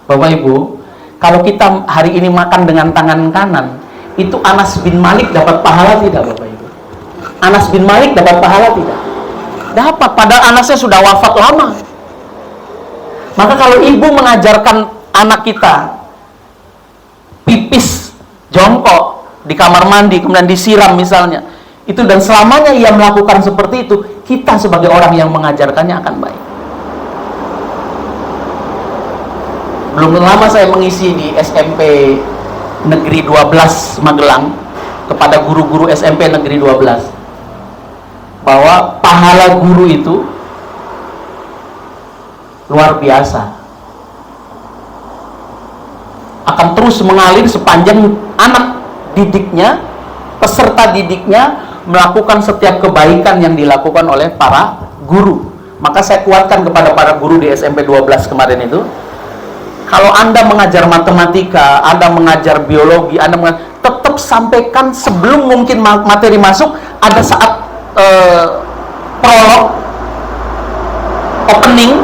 Bapak Ibu, kalau kita hari ini makan dengan tangan kanan, itu Anas bin Malik dapat pahala tidak Bapak Ibu? Anas bin Malik dapat pahala tidak? Dapat, padahal anaknya sudah wafat lama. Maka kalau ibu mengajarkan anak kita pipis jongkok di kamar mandi kemudian disiram misalnya, itu dan selamanya ia melakukan seperti itu, kita sebagai orang yang mengajarkannya akan baik. Belum lama saya mengisi di SMP Negeri 12 Magelang kepada guru-guru SMP Negeri 12 bahwa pahala guru itu luar biasa, akan terus mengalir sepanjang anak didiknya, peserta didiknya melakukan setiap kebaikan yang dilakukan oleh para guru. Maka saya kuatkan kepada para guru di SMP 12 kemarin itu, kalau Anda mengajar matematika, Anda mengajar biologi, Anda tetap sampaikan sebelum mungkin materi masuk, ada saat prolog, opening.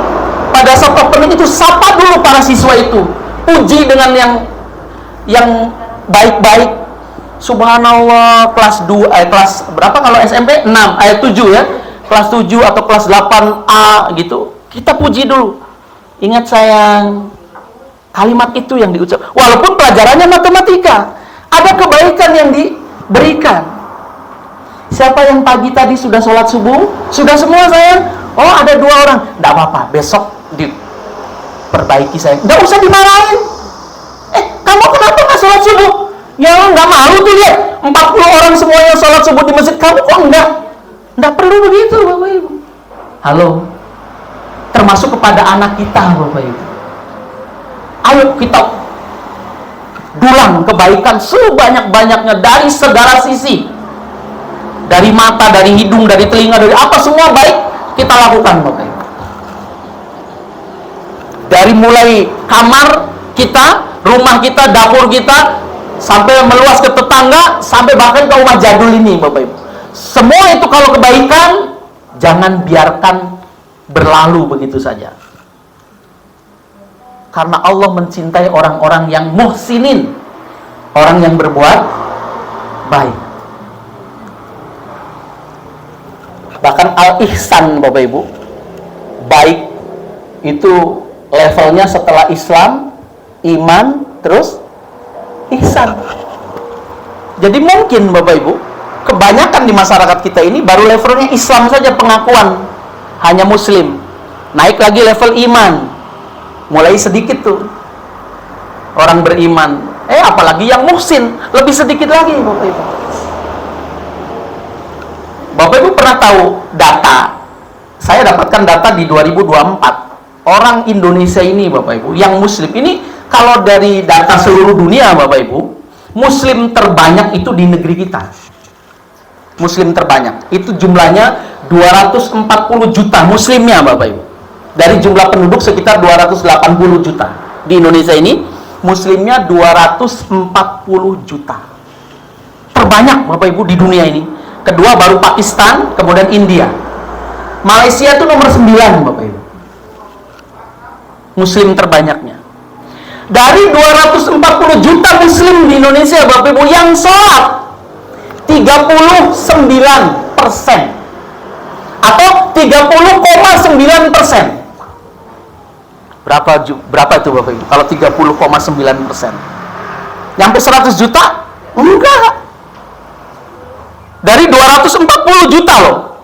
Pada saat opening itu sapa dulu para siswa itu, puji dengan yang baik-baik. Subhanallah, kelas 2, kelas berapa kalau SMP? 6, 7 ya. Kelas 7 atau kelas 8A gitu. Kita puji dulu. Ingat sayang, kalimat itu yang diucap. Walaupun pelajarannya matematika, ada kebaikan yang diberikan. Siapa yang pagi tadi sudah sholat subuh? Sudah semua sayang? Oh, ada 2 orang. Tidak apa-apa, besok diperbaiki sayang. Tidak usah dimarahin. Kamu kenapa nggak sholat subuh? Ya nggak malu tuh lihat 40 orang semuanya sholat subuh di masjid, kamu kok enggak? Tidak perlu begitu Bapak Ibu. Halo, termasuk kepada anak kita Bapak Ibu. Ayo kita dulang kebaikan sebanyak-banyaknya dari segala sisi. Dari mata, dari hidung, dari telinga, dari apa semua baik kita lakukan Bapak Ibu. Dari mulai kamar kita, rumah kita, dapur kita, sampai meluas ke tetangga, sampai bahkan ke rumah jadul ini Bapak Ibu. Semua itu kalau kebaikan, jangan biarkan berlalu begitu saja. Karena Allah mencintai orang-orang yang muhsinin, orang yang berbuat baik. Bahkan al-ihsan Bapak Ibu, baik itu levelnya setelah Islam, iman, terus ihsan. Jadi mungkin Bapak Ibu, kebanyakan di masyarakat kita ini baru levelnya Islam saja, pengakuan hanya Muslim. Naik lagi level iman, mulai sedikit tuh orang beriman. Apalagi yang muhsin, lebih sedikit lagi Bapak Ibu. Bapak Ibu pernah tahu data? Saya dapatkan data di 2024. Orang Indonesia ini Bapak Ibu, yang Muslim ini, kalau dari data seluruh dunia Bapak Ibu, Muslim terbanyak itu di negeri kita. Muslim terbanyak itu jumlahnya 240 juta Muslimnya Bapak Ibu. Dari jumlah penduduk sekitar 280 juta. Di Indonesia ini Muslimnya 240 juta. Terbanyak Bapak Ibu di dunia ini. Kedua baru Pakistan, kemudian India. Malaysia itu nomor 9 Bapak Ibu. Muslim terbanyaknya. Dari 240 juta Muslim di Indonesia Bapak Ibu, yang sholat 39% atau 30,9%. Berapa itu Bapak Ibu? Kalau 30,9%, nyampe 100 juta? Enggak. Dari 240 juta loh.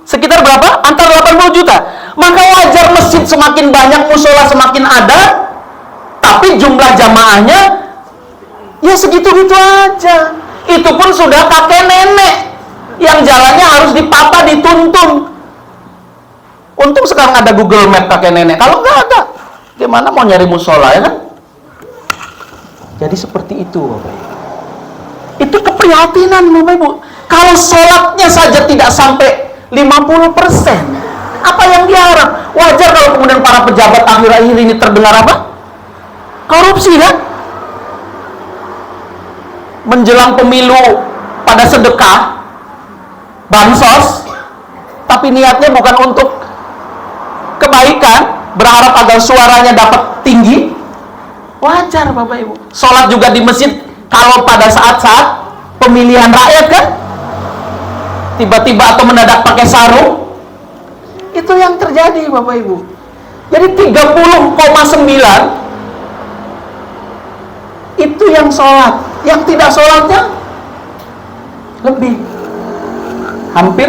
Sekitar berapa? Antara 80 juta. Maka wajar masjid semakin banyak, musola semakin ada, tapi jumlah jamaahnya ya segitu-gitu aja. Itu pun sudah kakek nenek yang jalannya harus dipapa, dituntun. Untung sekarang ada Google Map kakek nenek. Kalau nggak ada, gimana mau nyari musola, ya kan? Jadi seperti itu Bapak Ibu. Itu keprihatinan Bapak Ibu. Kalau sholatnya saja tidak sampai 50%, apa yang diharap? Wajar kalau kemudian para pejabat akhir-akhir ini terdengar apa? Korupsi, kan? Menjelang pemilu pada sedekah, bansos, tapi niatnya bukan untuk kebaikan, berharap agar suaranya dapat tinggi. Wajar Bapak Ibu. Sholat juga di masjid, kalau pada saat-saat pemilihan rakyat, kan? Tiba-tiba atau mendadak pakai sarung, itu yang terjadi Bapak Ibu. Jadi 30,9 itu yang sholat, yang tidak sholatnya lebih, hampir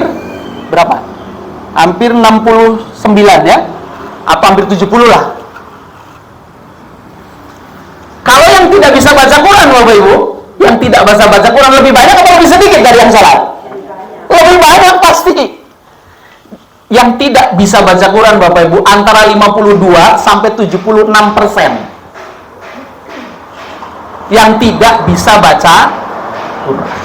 berapa? Hampir 69 ya, apa hampir 70 lah. Kalau yang tidak bisa baca Quran Bapak Ibu, yang tidak bisa baca Quran lebih banyak atau lebih sedikit dari yang sholat? Lebih banyak pasti. Yang tidak bisa baca Quran Bapak Ibu antara 52 sampai 76%. Yang tidak bisa baca Quran.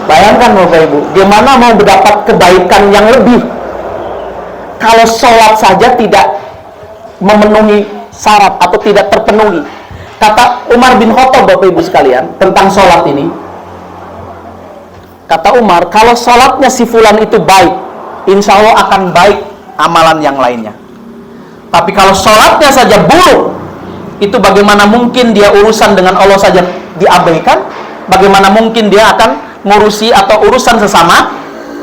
Bayangkan Bapak Ibu, gimana mau mendapat kebaikan yang lebih kalau sholat saja tidak memenuhi syarat atau tidak terpenuhi. Kata Umar bin Khattab Bapak Ibu sekalian tentang sholat ini, kata Umar, kalau sholatnya si fulan itu baik, insya Allah akan baik amalan yang lainnya. Tapi kalau sholatnya saja buruk, itu bagaimana mungkin dia urusan dengan Allah saja diabaikan? Bagaimana mungkin dia akan ngurusi atau urusan sesama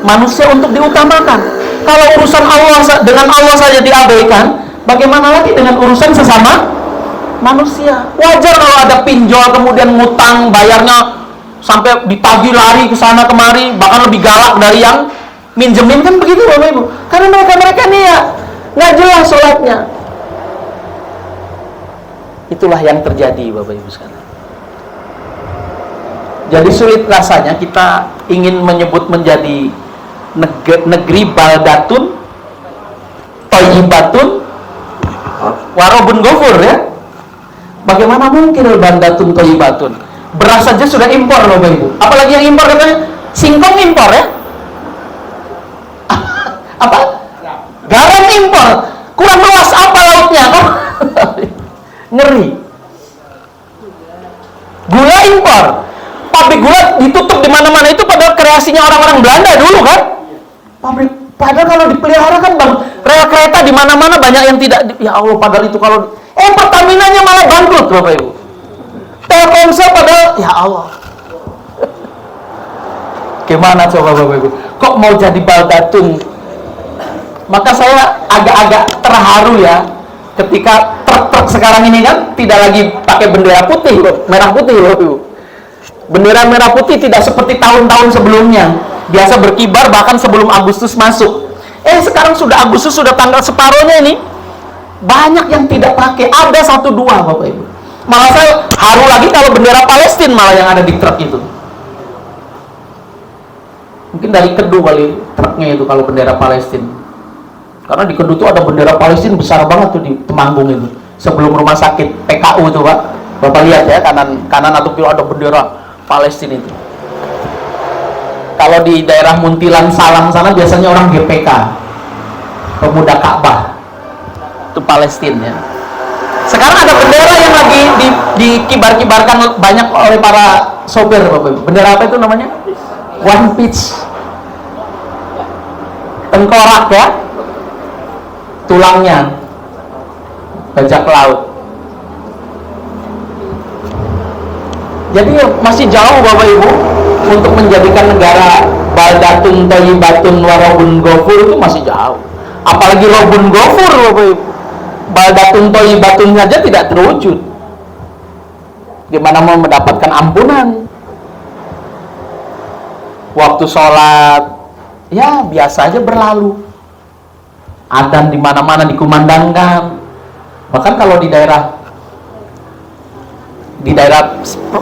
manusia untuk diutamakan? Kalau urusan Allah dengan Allah saja diabaikan, bagaimana lagi dengan urusan sesama manusia? Wajar kalau ada pinjol kemudian ngutang, bayarnya sampai ditagih lari ke sana kemari, bahkan lebih galak dari yang minjemin, kan begitu Bapak Ibu. Karena mereka ini ya nggak jelas sholatnya. Itulah yang terjadi Bapak Ibu sekalian. Jadi sulit rasanya kita ingin menyebut menjadi negeri baldatun thayyibatun warobun ghafur ya. Bagaimana mungkin baldatun thayyibatun? Beras saja sudah impor loh Bapak Ibu. Apalagi yang impor katanya singkong impor ya. Apa? Garam impor. Kurang luas apa lautnya? Ngeri. Gula impor. Pabrik gula ditutup di mana-mana, itu pada kreasinya orang-orang Belanda dulu kan. Pabrik, padahal kalau dipelihara kan bang, rel kereta di mana-mana banyak yang tidak. Ya Allah, padahal itu kalau Pertamina-nya malah bangkrut Bapak Ibu. Telkomsel padahal ya Allah. Gimana coba Bapak Ibu? Kok mau jadi baldatun? Maka saya agak-agak terharu ya ketika truk-truk sekarang ini kan tidak lagi pakai bendera putih loh, merah putih loh. Bendera merah putih tidak seperti tahun-tahun sebelumnya. Biasa berkibar bahkan sebelum Agustus masuk. Sekarang sudah Agustus, sudah tanggal separohnya ini. Banyak yang tidak pakai, ada 1-2 Bapak Ibu. Malah saya haru lagi kalau bendera Palestina malah yang ada di truk itu. Mungkin dari Kedu kali truknya itu kalau bendera Palestina. Karena di Kedu tuh ada bendera Palestina besar banget tuh di Temanggung itu. Sebelum rumah sakit PKU itu Pak. Bapak lihat ya, kanan atau kiri ada bendera Palestina itu. Kalau di daerah Muntilan Salam sana biasanya orang GPK, Pemuda Ka'bah, itu Palestina ya. Sekarang ada bendera yang lagi dikibar-kibarkan banyak oleh para sopir Bapak Ibu. Bendera apa itu namanya? One Piece. Tengkorak ya, tulangnya bajak laut. Jadi masih jauh Bapak Ibu untuk menjadikan negara baldatun thayyibatun warobun ghafur, itu masih jauh. Apalagi robun ghafur Bapak Ibu. Baldatun thayyibatun saja tidak terwujud. Gimana mau mendapatkan ampunan? Waktu sholat ya biasa aja berlalu. Adzan di mana-mana dikumandangkan. Bahkan kalau di daerah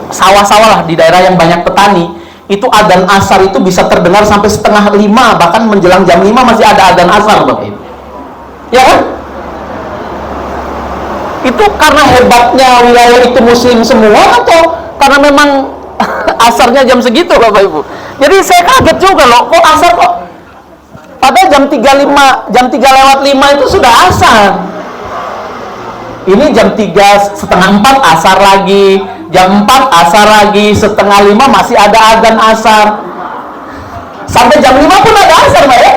sawah-sawah lah, di daerah yang banyak petani, itu adzan asar itu bisa terdengar sampai 4:30, bahkan menjelang jam 5 masih ada adzan asar Bapak Ibu. Ya kan? Itu karena hebatnya wilayah itu muslim semua atau karena memang asarnya jam segitu Bapak Ibu? Jadi saya kaget juga loh, kok asar kok padahal jam 3:05 itu sudah asar. Ini jam 3:30 asar lagi, jam 4 asar lagi, 4:30 masih ada adzan asar. Sampai jam 5 pun ada asar Mbak ya.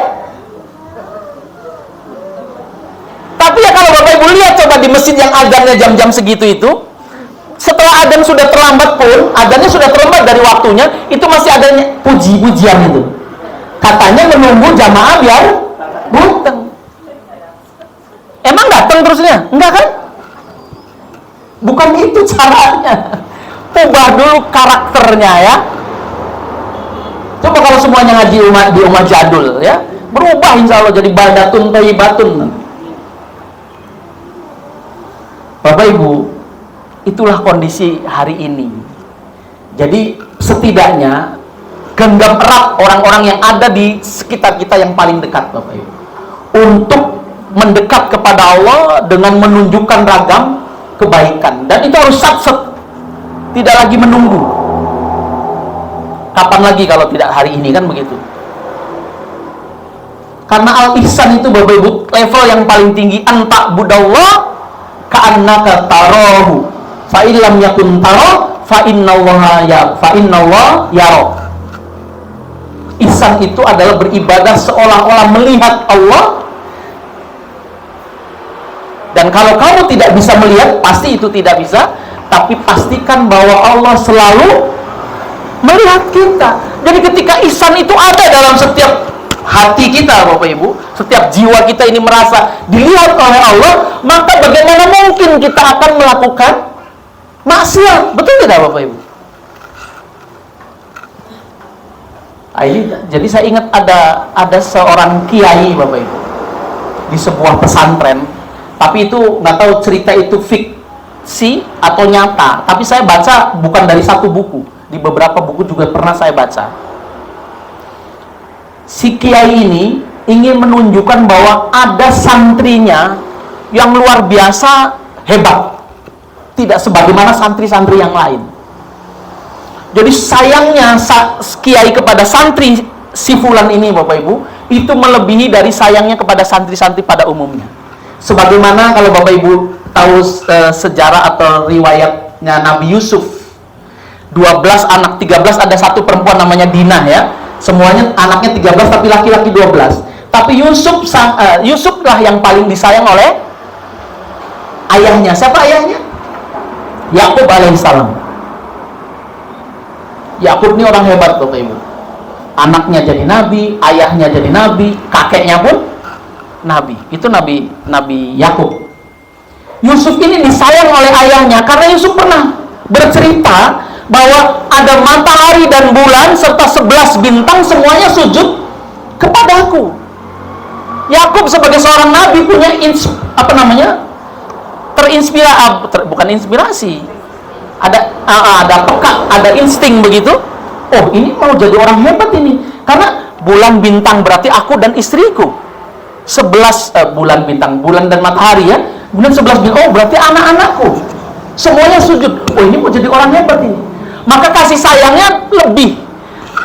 Tapi ya kalau Bapak Ibu lihat coba di masjid yang adzannya jam-jam segitu itu, setelah adzan sudah terlambat pun, adzannya sudah terlambat dari waktunya, itu masih ada puji-pujian itu. Katanya menunggu jamaah biar datang. Emang datang terusnya? Enggak kan? Bukan itu caranya. Ubah dulu karakternya ya. Coba kalau semuanya ngaji di rumah jadul ya, berubah insya Allah jadi baldatun thayyibatun. Bapak Ibu, itulah kondisi hari ini. Jadi setidaknya genggam erat orang-orang yang ada di sekitar kita yang paling dekat Bapak Ibu, untuk mendekat kepada Allah dengan menunjukkan ragam kebaikan. Dan itu harus sat-set, tidak lagi menunggu. Kapan lagi kalau tidak hari ini, kan begitu. Karena al-ihsan itu Bapak Ibu level yang paling tinggi, anta budallah ka'annaka tarahu fa illam yakun tara fa innallaha yara. Ihsan itu adalah beribadah seolah-olah melihat Allah. Dan kalau kamu tidak bisa melihat, pasti itu tidak bisa, tapi pastikan bahwa Allah selalu melihat kita. Jadi ketika ihsan itu ada dalam setiap hati kita Bapak Ibu, setiap jiwa kita ini merasa dilihat oleh Allah, maka bagaimana mungkin kita akan melakukan maksiat? Betul tidak Bapak Ibu? Jadi saya ingat ada seorang kiai Bapak Ibu di sebuah pesantren, tapi itu nggak tahu cerita itu fiksi atau nyata, tapi saya baca bukan dari satu buku, di beberapa buku juga pernah saya baca. si kiai ini ingin menunjukkan bahwa ada santrinya yang luar biasa hebat, tidak sebagaimana santri-santri yang lain. Jadi sayangnya kiai kepada santri si fulan ini, Bapak Ibu, itu melebihi dari sayangnya kepada santri-santri pada umumnya. Sebagaimana kalau Bapak Ibu tahu sejarah atau riwayatnya Nabi Yusuf, 12 anak, 13 ada satu perempuan namanya Dinah ya. Semuanya anaknya 13 tapi laki-laki 12. Tapi Yusuflah yang paling disayang oleh ayahnya. Siapa ayahnya? Yakub alaihissalam. Yakub ini orang hebat, Bapak Ibu. Anaknya jadi nabi, ayahnya jadi nabi, kakeknya pun nabi. Itu Nabi Yakub. Yusuf ini disayang oleh ayahnya karena Yusuf pernah bercerita bahwa ada matahari dan bulan serta 11 bintang semuanya sujud kepadaku. Yakub sebagai seorang nabi punya bukan inspirasi, ada peka, ada insting begitu. Oh, ini mau jadi orang hebat ini, karena bulan bintang berarti aku dan istriku. 11 bulan bintang, bulan dan matahari ya, kemudian 11 bintang, oh berarti anak-anakku semuanya sujud. Oh, ini mau jadi orang hebat ini. Maka kasih sayangnya lebih.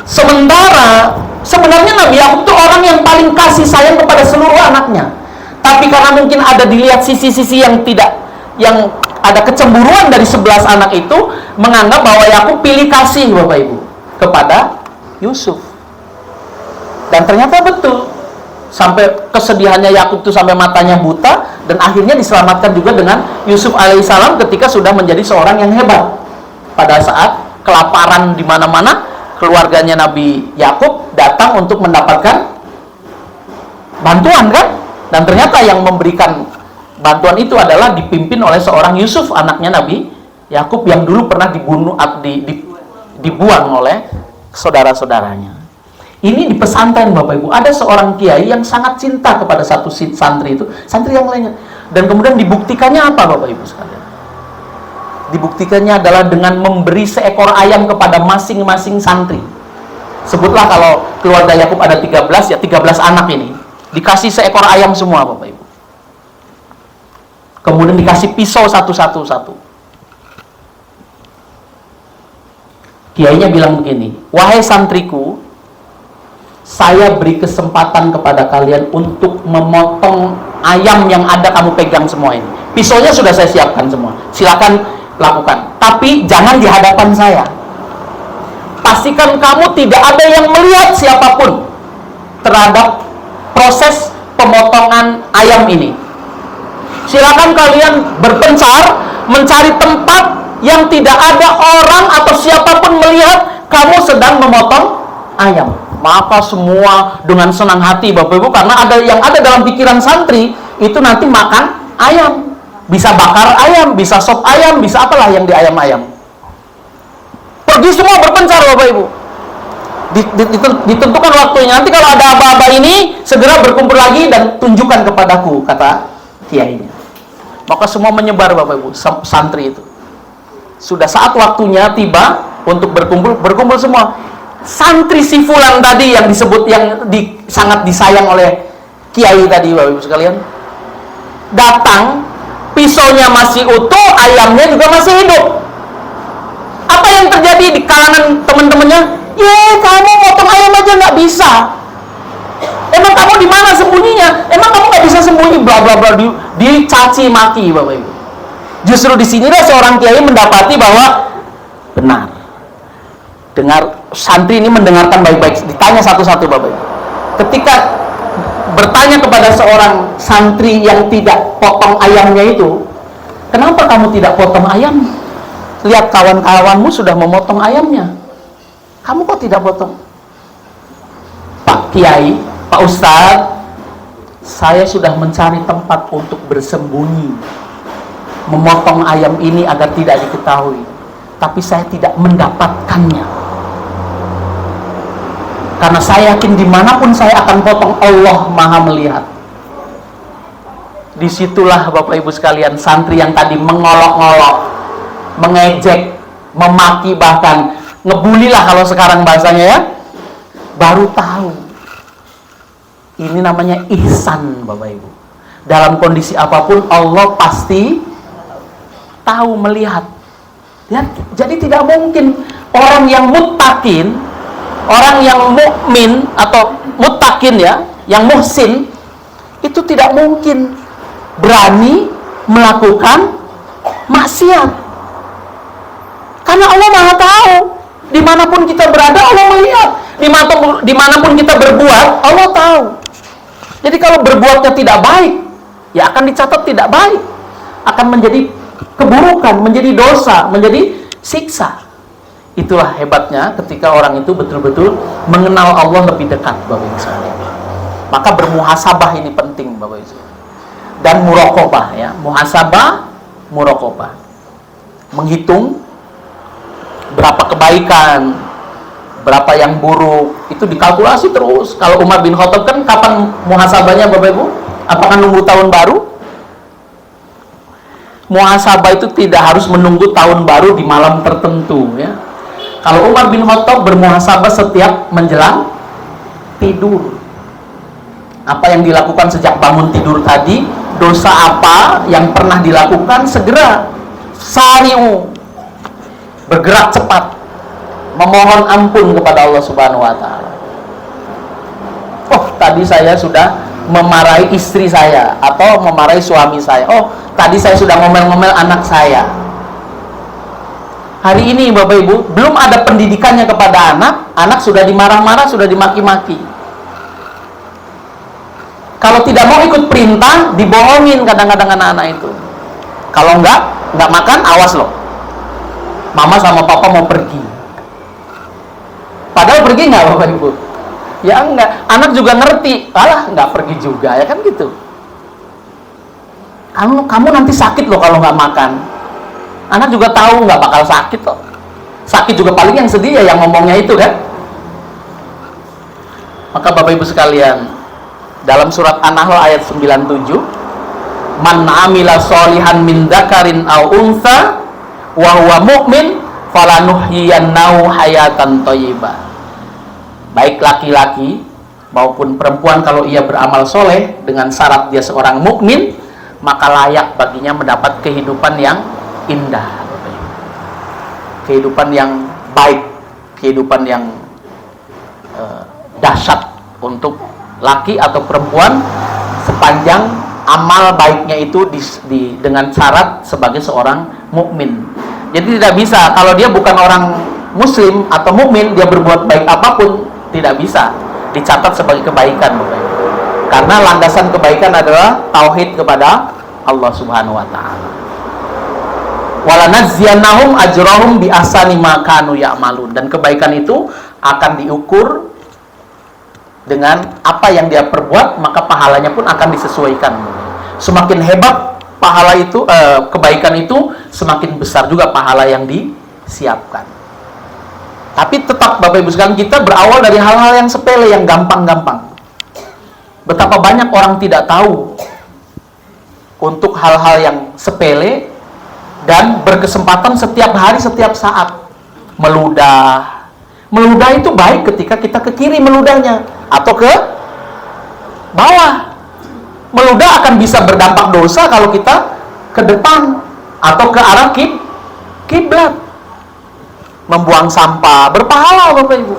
Sementara sebenarnya Nabi Yakub itu orang yang paling kasih sayang kepada seluruh anaknya. Tapi karena mungkin ada dilihat sisi-sisi yang ada kecemburuan dari 11 anak itu, menganggap bahwa Yakub pilih kasih, Bapak Ibu, kepada Yusuf. Dan ternyata betul. Sampai kesedihannya Yakub itu sampai matanya buta, dan akhirnya diselamatkan juga dengan Yusuf alaihissalam ketika sudah menjadi seorang yang hebat. Pada saat kelaparan di mana-mana, keluarganya Nabi Yakub datang untuk mendapatkan bantuan kan? Dan ternyata yang memberikan bantuan itu adalah dipimpin oleh seorang Yusuf, anaknya Nabi Yakub yang dulu pernah dibuang oleh saudara-saudaranya. Ini di pesantren, Bapak Ibu, ada seorang kiai yang sangat cinta kepada satu santri itu, santri yang lainnya. Dan kemudian dibuktikannya apa, Bapak Ibu sekalian? Dibuktikannya adalah dengan memberi seekor ayam kepada masing-masing santri. Sebutlah kalau keluarga Yakub ada 13, ya 13 anak ini dikasih seekor ayam semua, Bapak Ibu. Kemudian dikasih pisau satu-satu. Kiainya bilang begini, wahai santriku, saya beri kesempatan kepada kalian untuk memotong ayam yang ada kamu pegang semua ini. Pisaunya sudah saya siapkan semua, silakan lakukan. Tapi jangan di hadapan saya. Pastikan kamu tidak ada yang melihat siapapun terhadap proses pemotongan ayam ini. Silakan kalian berpencar mencari tempat yang tidak ada orang atau siapapun melihat kamu sedang memotong ayam. Maka semua dengan senang hati, Bapak Ibu, karena yang ada dalam pikiran santri itu nanti makan ayam. Bisa bakar ayam, bisa sop ayam, bisa apalah yang di ayam-ayam. Pergi semua berpencar, Bapak Ibu. Ditentukan waktunya. Nanti kalau ada aba-aba ini, segera berkumpul lagi dan tunjukkan kepadaku, kata kiainya. Maka semua menyebar, Bapak Ibu, santri itu. Sudah saat waktunya tiba untuk berkumpul semua. Santri si fulan tadi yang disebut sangat disayang oleh kiai tadi, Bapak Ibu sekalian, datang, pisaunya masih utuh, ayamnya juga masih hidup. Apa yang terjadi di kalangan teman-temannya? Kamu motong ayam aja nggak bisa. Emang kamu di mana sembunyinya? Emang kamu nggak bisa sembunyi? Bla bla bla, dicaci maki, Bapak Ibu. Justru di sinilah seorang kiai mendapati bahwa benar. Dengar, santri ini mendengarkan baik-baik, ditanya satu-satu, Bapak Ibu. Ketika bertanya kepada seorang santri yang tidak potong ayamnya itu, kenapa kamu tidak potong ayam? Lihat kawan-kawanmu sudah memotong ayamnya, kamu kok tidak potong? Pak Kiai, Pak Ustadz, saya sudah mencari tempat untuk bersembunyi memotong ayam ini agar tidak diketahui, tapi saya tidak mendapatkannya. Karena saya yakin dimanapun saya akan potong, Allah Maha melihat. Disitulah Bapak Ibu sekalian, santri yang tadi mengolok-ngolok, mengejek, memaki, bahkan ngebulilah kalau sekarang bahasanya ya, baru tahu Ini namanya ihsan, Bapak Ibu. Dalam kondisi apapun Allah pasti tahu, melihat. Ya, jadi tidak mungkin orang yang muttaqin, orang yang mukmin atau muttaqin ya, yang muhsin, itu tidak mungkin berani melakukan maksiat. Karena Allah Maha tahu. Dimanapun kita berada, Allah melihat. Dimanapun kita berbuat, Allah tahu. Jadi kalau berbuatnya tidak baik, ya akan dicatat tidak baik, akan menjadi keburukan, menjadi dosa, menjadi siksa. Itulah hebatnya ketika orang itu betul-betul mengenal Allah lebih dekat, Bapak Ibu sekalian. Maka bermuhasabah ini penting, Bapak Ibu. Dan muraqabah ya, muhasabah, muraqabah. Menghitung berapa kebaikan, berapa yang buruk, itu dikalkulasi terus. Kalau Umar bin Khattab kan kapan muhasabahnya, Bapak Ibu? Apakah nunggu tahun baru? Muhasabah itu tidak harus menunggu tahun baru di malam tertentu ya. Kalau Umar bin Khattab bermuhasabah setiap menjelang tidur. Apa yang dilakukan sejak bangun tidur tadi, dosa apa yang pernah dilakukan, segera sari'u, bergerak cepat memohon ampun kepada Allah Subhanahu wa taala. Oh, tadi saya sudah memarahi istri saya atau memarahi suami saya. Oh, tadi saya sudah ngomel-ngomel anak saya. Hari ini Bapak Ibu, belum ada pendidikannya kepada anak sudah dimarah-marah, sudah dimaki-maki. Kalau tidak mau ikut perintah, dibohongin kadang-kadang anak-anak itu. Kalau enggak makan, awas loh. Mama sama papa mau pergi. Padahal pergi nggak Bapak Ibu? Ya enggak. Anak juga ngerti. Alah, nggak pergi juga, ya kan gitu. Kamu nanti sakit loh kalau nggak makan. Anak juga tahu nggak bakal sakit loh. Sakit juga paling yang sedih ya yang ngomongnya itu kan. Maka Bapak Ibu sekalian, dalam surat An-Nahl ayat 97, man amila sholihan min dzakarin aw untha wa huwa mu'min falanuhyiyannahu hayatan thayyibah. Baik laki-laki maupun perempuan, kalau ia beramal soleh dengan syarat dia seorang mukmin, maka layak baginya mendapat kehidupan yang indah, kehidupan yang baik, kehidupan yang dahsyat untuk laki atau perempuan, sepanjang amal baiknya itu dengan syarat sebagai seorang mukmin. Jadi tidak bisa kalau dia bukan orang muslim atau mukmin, dia berbuat baik apapun tidak bisa dicatat sebagai kebaikan, karena landasan kebaikan adalah tauhid kepada Allah Subhanahu wa taala. Walanadziyannahum ajrahum bi ahsani ma kanu ya'malun, dan kebaikan itu akan diukur dengan apa yang dia perbuat, maka pahalanya pun akan disesuaikan. Semakin hebat pahala itu, kebaikan itu, semakin besar juga pahala yang disiapkan. Tapi tetap Bapak Ibu sekalian, kita berawal dari hal-hal yang sepele, yang gampang-gampang. Betapa banyak orang tidak tahu untuk hal-hal yang sepele dan berkesempatan setiap hari, setiap saat. Meludah itu baik ketika kita ke kiri meludahnya atau ke bawah. Meludah akan bisa berdampak dosa kalau kita ke depan atau ke arah kiblat. Membuang sampah berpahala, Bapak Ibu.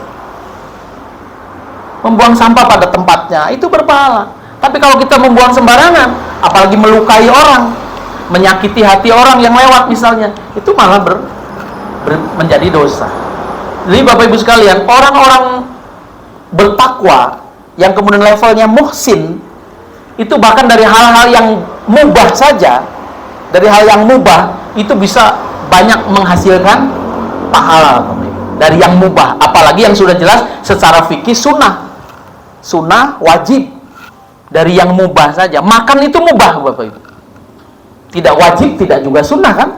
Membuang sampah pada tempatnya itu berpahala. Tapi kalau kita membuang sembarangan, apalagi melukai orang, menyakiti hati orang yang lewat misalnya, itu malah menjadi dosa. Jadi Bapak Ibu sekalian, orang-orang bertakwa yang kemudian levelnya muhsin, itu bahkan dari hal-hal yang mubah saja, dari hal yang mubah itu bisa banyak menghasilkan pahala, Bapak Ibu. Dari yang mubah, apalagi yang sudah jelas secara fikih sunnah wajib. Dari yang mubah saja, makan itu mubah, Bapak Ibu. Tidak wajib, tidak juga sunnah kan,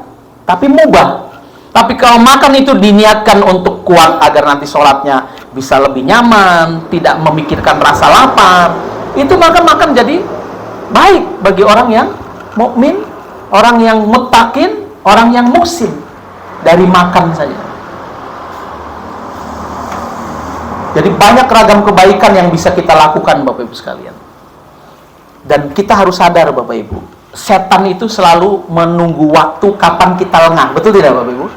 tapi mubah. Tapi kalau makan itu diniatkan untuk kuat agar nanti sholatnya bisa lebih nyaman, tidak memikirkan rasa lapar, itu maka makan jadi baik bagi orang yang mukmin, orang yang muttaqin, orang yang muhsin. Dari makan saja. Jadi banyak ragam kebaikan yang bisa kita lakukan, Bapak Ibu sekalian. Dan kita harus sadar Bapak Ibu, setan itu selalu menunggu waktu kapan kita lengah. Betul tidak Bapak Ibu?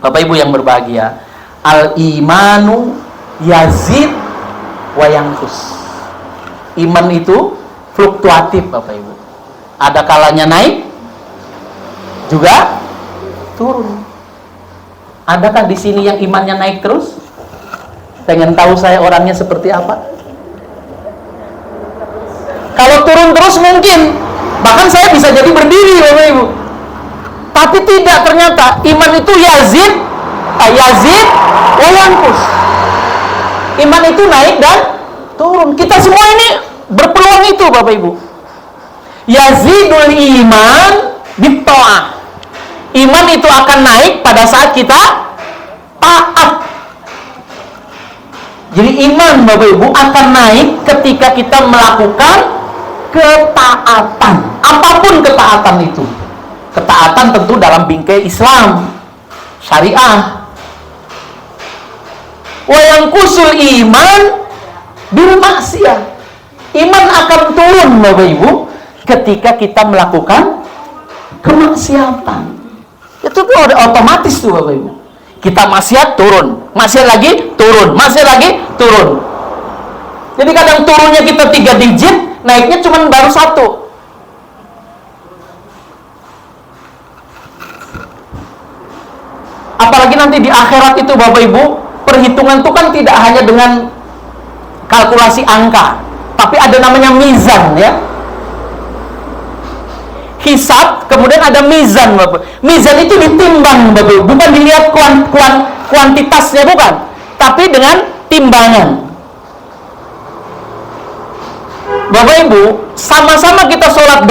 Bapak Ibu yang berbahagia, al-imanu yazid wa yanqus. Iman itu fluktuatif Bapak Ibu. Ada kalanya naik, juga turun. Adakah di sini yang imannya naik terus? Pengen tahu saya orangnya seperti apa? Kalau turun terus mungkin, bahkan saya bisa jadi berdiri Bapak Ibu. Tapi tidak, ternyata iman itu yazid wa yanqus. Iman itu naik dan turun. Kita semua ini berpeluang itu Bapak Ibu. Yazidul iman bitta'ah. Iman itu akan naik pada saat kita taat. Jadi iman Bapak Ibu akan naik ketika kita melakukan ketaatan, apapun ketaatan itu. Ketaatan tentu dalam bingkai Islam, syariah. Wa yanqusul iman bil maksiyah. Iman akan turun Bapak Ibu ketika kita melakukan kemaksiatan. Itu tuh otomatis tuh Bapak Ibu. Kita maksiat turun, maksiat lagi turun, maksiat lagi turun. Jadi kadang turunnya kita 3 digit, naiknya cuma baru 1. Apalagi nanti di akhirat itu Bapak Ibu, perhitungan itu kan tidak hanya dengan kalkulasi angka, tapi ada namanya mizan ya. Hisab, kemudian ada mizan Bapak. Mizan itu ditimbang Bapak Ibu, bukan dilihat kuantitasnya, bukan, tapi dengan timbangan. Bapak Ibu, sama-sama kita sholat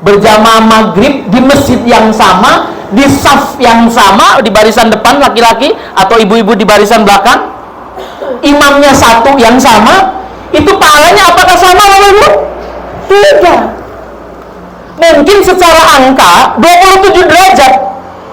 berjamaah maghrib di masjid yang sama, di saf yang sama, di barisan depan laki-laki atau ibu-ibu di barisan belakang, imamnya satu yang sama, itu pahalanya apakah sama Bapak Ibu? Tidak. Mungkin secara angka 27 derajat.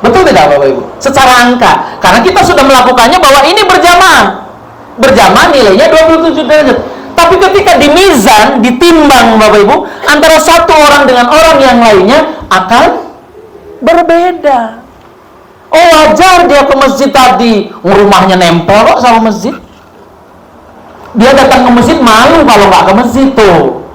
Betul tidak Bapak Ibu? Secara angka, karena kita sudah melakukannya bahwa ini berjamaah. Berjamaah nilainya 27 derajat. Tapi ketika di mizan, ditimbang Bapak Ibu, antara satu orang dengan orang yang lainnya akan berbeda. Oh, wajar dia ke masjid tadi, rumahnya nempel kok sama masjid. Dia datang ke masjid malu kalau nggak ke masjid tuh.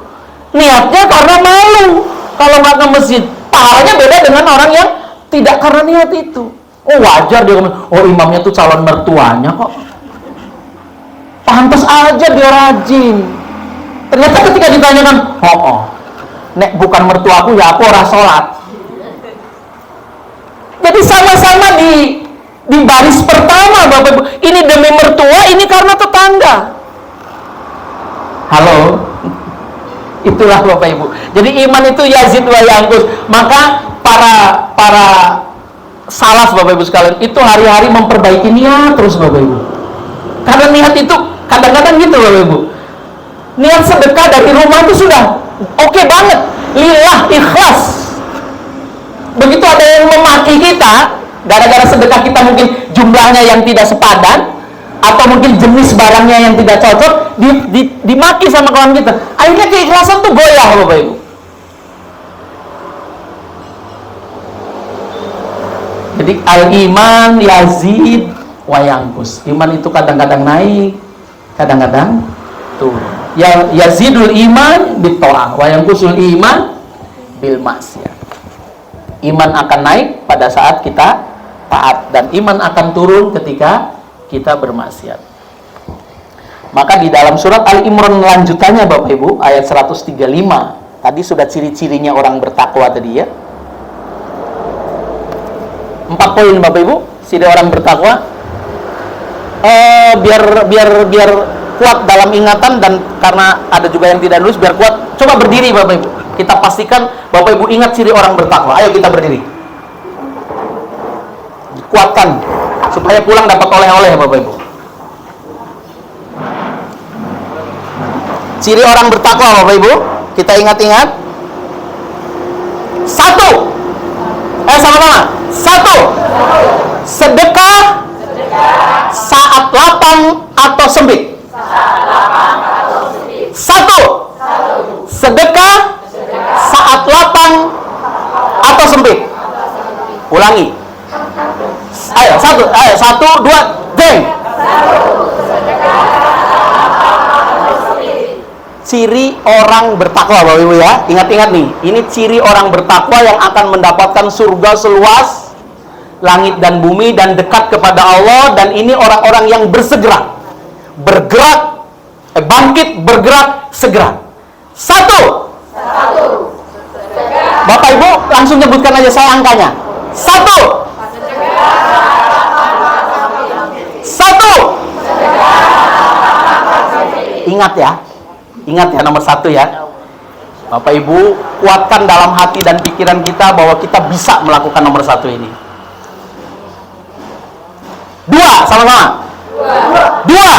Niatnya karena malu kalau nggak ke masjid. Pahalanya beda dengan orang yang tidak karena niat itu. Oh, wajar dia ke masjid. Oh, imamnya tuh calon mertuanya kok. Pantas aja dia rajin. Ternyata ketika ditanyakan, nek bukan mertuaku ya aku ora sholat. Jadi sama-sama di baris pertama Bapak Ibu. Ini demi mertua, ini karena tetangga. Halo. Itulah Bapak Ibu. Jadi iman itu yazid wa yanqus. Maka para salaf Bapak Ibu sekalian itu hari-hari memperbaiki niat terus Bapak Ibu. Karena niat itu kadang-kadang gitu Bapak Ibu. Niat sedekah dari rumah itu sudah oke banget, lillah, ikhlas. Begitu ada yang memaki kita gara-gara sedekah kita mungkin jumlahnya yang tidak sepadan, atau mungkin jenis barangnya yang tidak cocok, dimaki sama kawan kita, akhirnya keikhlasan tuh goyah Bapak Ibu. Jadi al-iman yazid wa yanqus. Iman itu kadang-kadang naik, kadang-kadang turun. Ya yazidul iman bitta'ah wa yanqusul iman bil maksiyah. Iman akan naik pada saat kita taat, dan iman akan turun ketika kita bermaksiat. Maka di dalam surat Al-Imran lanjutannya Bapak Ibu, ayat 135, tadi sudah ciri-cirinya orang bertakwa tadi ya. 4 poin Bapak Ibu, ciri orang bertakwa. Biar kuat dalam ingatan, dan karena ada juga yang tidak nulis, biar kuat, coba berdiri Bapak Ibu. Kita pastikan Bapak Ibu ingat ciri orang bertakwa. Ayo kita berdiri. Kuatkan supaya pulang dapat oleh-oleh Bapak Ibu. Ciri orang bertakwa Bapak Ibu, kita ingat-ingat. 1. Sama-sama. 1. Sedekah saat lapang atau sempit. 1. sempit? Ulangi. Ayo, satu, dua, jeng. Ciri orang bertakwa, Bapak Ibu ya. Ingat-ingat nih, ini ciri orang bertakwa yang akan mendapatkan surga seluas langit dan bumi dan dekat kepada Allah. Dan ini orang-orang yang bersegera, bergerak, bangkit, bergerak, segera. Satu. Bapak Ibu langsung nyebutkan aja, saya angkanya. Satu. Ingat ya nomor satu ya. Bapak Ibu kuatkan dalam hati dan pikiran kita bahwa kita bisa melakukan nomor satu ini. Dua, sama-sama. Dua.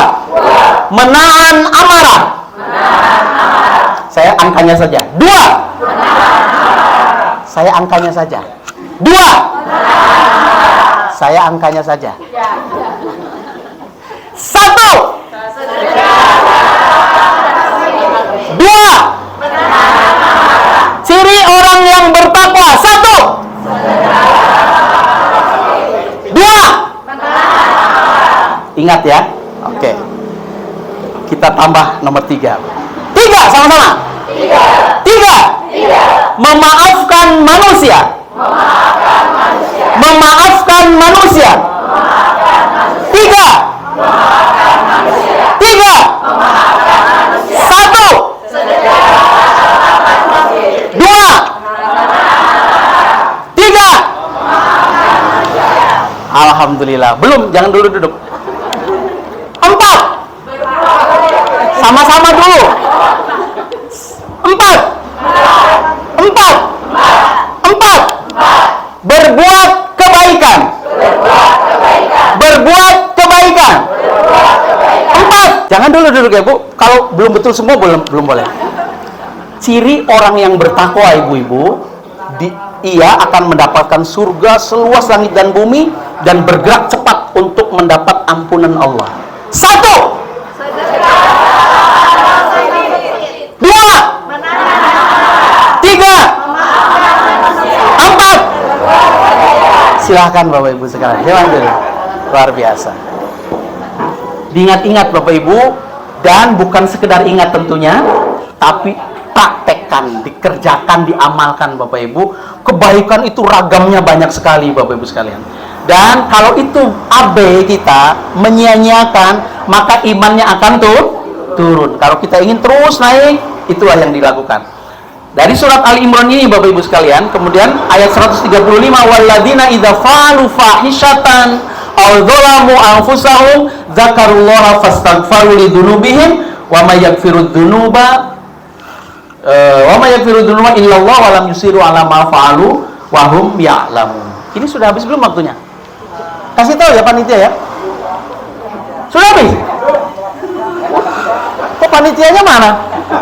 Menahan amarah. Saya angkanya saja. Dua. Saya angkanya saja. Dua. Saya angkanya saja. Satu. Dua. Ciri orang yang bertakwa. Satu. Dua. Ingat ya. Oke. Kita tambah nomor tiga. Tiga, sama-sama. Tiga. Memaafkan manusia. Memaafkan manusia. Tiga. Satu. Dua. Tiga. Alhamdulillah. Belum, jangan dulu duduk. Empat. Sama-sama dulu. Empat. Berbuat kebaikan. Berbuat kebaikan. Empat. Jangan dulu duduk ya Bu. Kalau belum betul semua belum boleh. Ciri orang yang bertakwa ibu-ibu, ia akan mendapatkan surga seluas langit dan bumi dan bergerak cepat untuk mendapat ampunan Allah. Satu. Dua. Tiga. Empat. Silahkan Bapak Ibu sekarang. Luar biasa. Diingat-ingat Bapak Ibu, dan bukan sekedar ingat tentunya, tapi praktekkan, dikerjakan, diamalkan Bapak Ibu. Kebaikan itu ragamnya banyak sekali Bapak Ibu sekalian. Dan kalau itu abai kita menyia-nyiakan, maka imannya akan turun. Kalau kita ingin terus naik, itulah yang dilakukan. Dari surat Ali Imran ini Bapak Ibu sekalian, kemudian ayat 135, walladzina idza fa'alu fahishatan aw dzalamu anfusahum dzakarullaha fastaghfaru lidzunubihim wa may yaghfiru dzunuba illallah wa lam yusiru ala ma fa'alu wa hum ya'lamun. Ini sudah habis belum waktunya? Kasih tahu ya panitia ya. Sudah habis? Kok panitianya mana?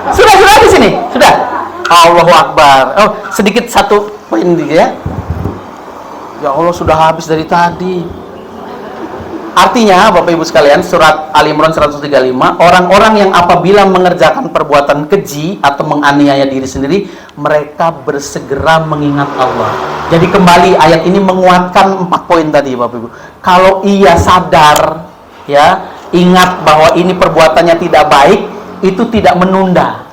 Sudah habis ini? Sudah? Allahu Akbar. Oh, sedikit satu poin ya. Ya Allah, sudah habis dari tadi. Artinya Bapak Ibu sekalian, surat Ali Imran 135, orang-orang yang apabila mengerjakan perbuatan keji atau menganiaya diri sendiri, mereka bersegera mengingat Allah. Jadi kembali ayat ini menguatkan 4 poin tadi Bapak Ibu. Kalau ia sadar ya, ingat bahwa ini perbuatannya tidak baik, itu tidak menunda,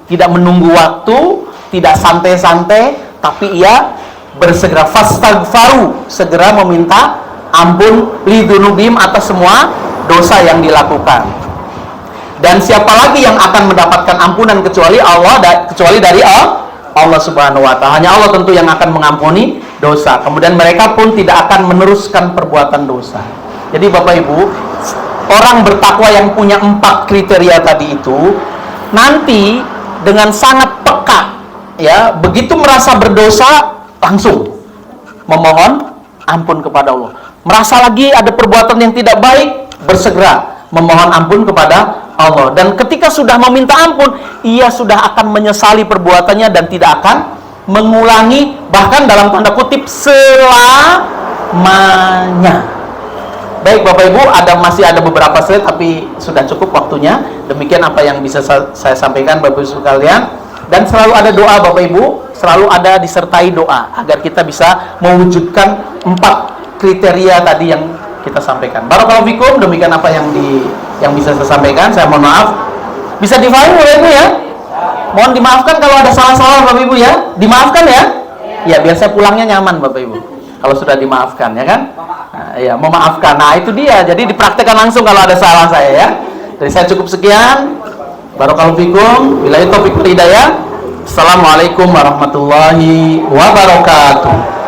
tidak menunggu waktu, tidak santai-santai, tapi ia bersegera fastaghfaru, segera meminta ampun lidzunubihim atas semua dosa yang dilakukan. Dan siapa lagi yang akan mendapatkan ampunan kecuali Allah, kecuali dari Allah Subhanahu wa taala. Hanya Allah tentu yang akan mengampuni dosa. Kemudian mereka pun tidak akan meneruskan perbuatan dosa. Jadi Bapak Ibu, orang bertakwa yang punya 4 kriteria tadi itu nanti dengan sangat peka ya, begitu merasa berdosa langsung memohon ampun kepada Allah. Merasa lagi ada perbuatan yang tidak baik, bersegera memohon ampun kepada Allah. Dan ketika sudah meminta ampun, ia sudah akan menyesali perbuatannya dan tidak akan mengulangi, bahkan dalam tanda kutip selamanya. Baik Bapak Ibu, masih ada beberapa slide tapi sudah cukup waktunya. Demikian apa yang bisa saya sampaikan Bapak Ibu sekalian. Dan selalu ada doa Bapak Ibu selalu ada disertai doa agar kita bisa mewujudkan 4 kriteria tadi yang kita sampaikan. Barakallahu fikum, demikian apa yang bisa saya sampaikan. Saya mohon maaf. Bisa difahami oleh Ibu ya? Mohon dimaafkan kalau ada salah-salah Bapak Ibu ya. Dimaafkan ya? Ya, biar saya pulangnya nyaman Bapak Ibu. Kalau sudah dimaafkan ya kan? Nah, ya, memaafkan. Nah, itu dia. Jadi dipraktekkan langsung kalau ada salah saya ya. Dari saya cukup sekian. Barakallahu fikum. Billahi taufiq wal hidayah. Assalamualaikum warahmatullahi wabarakatuh.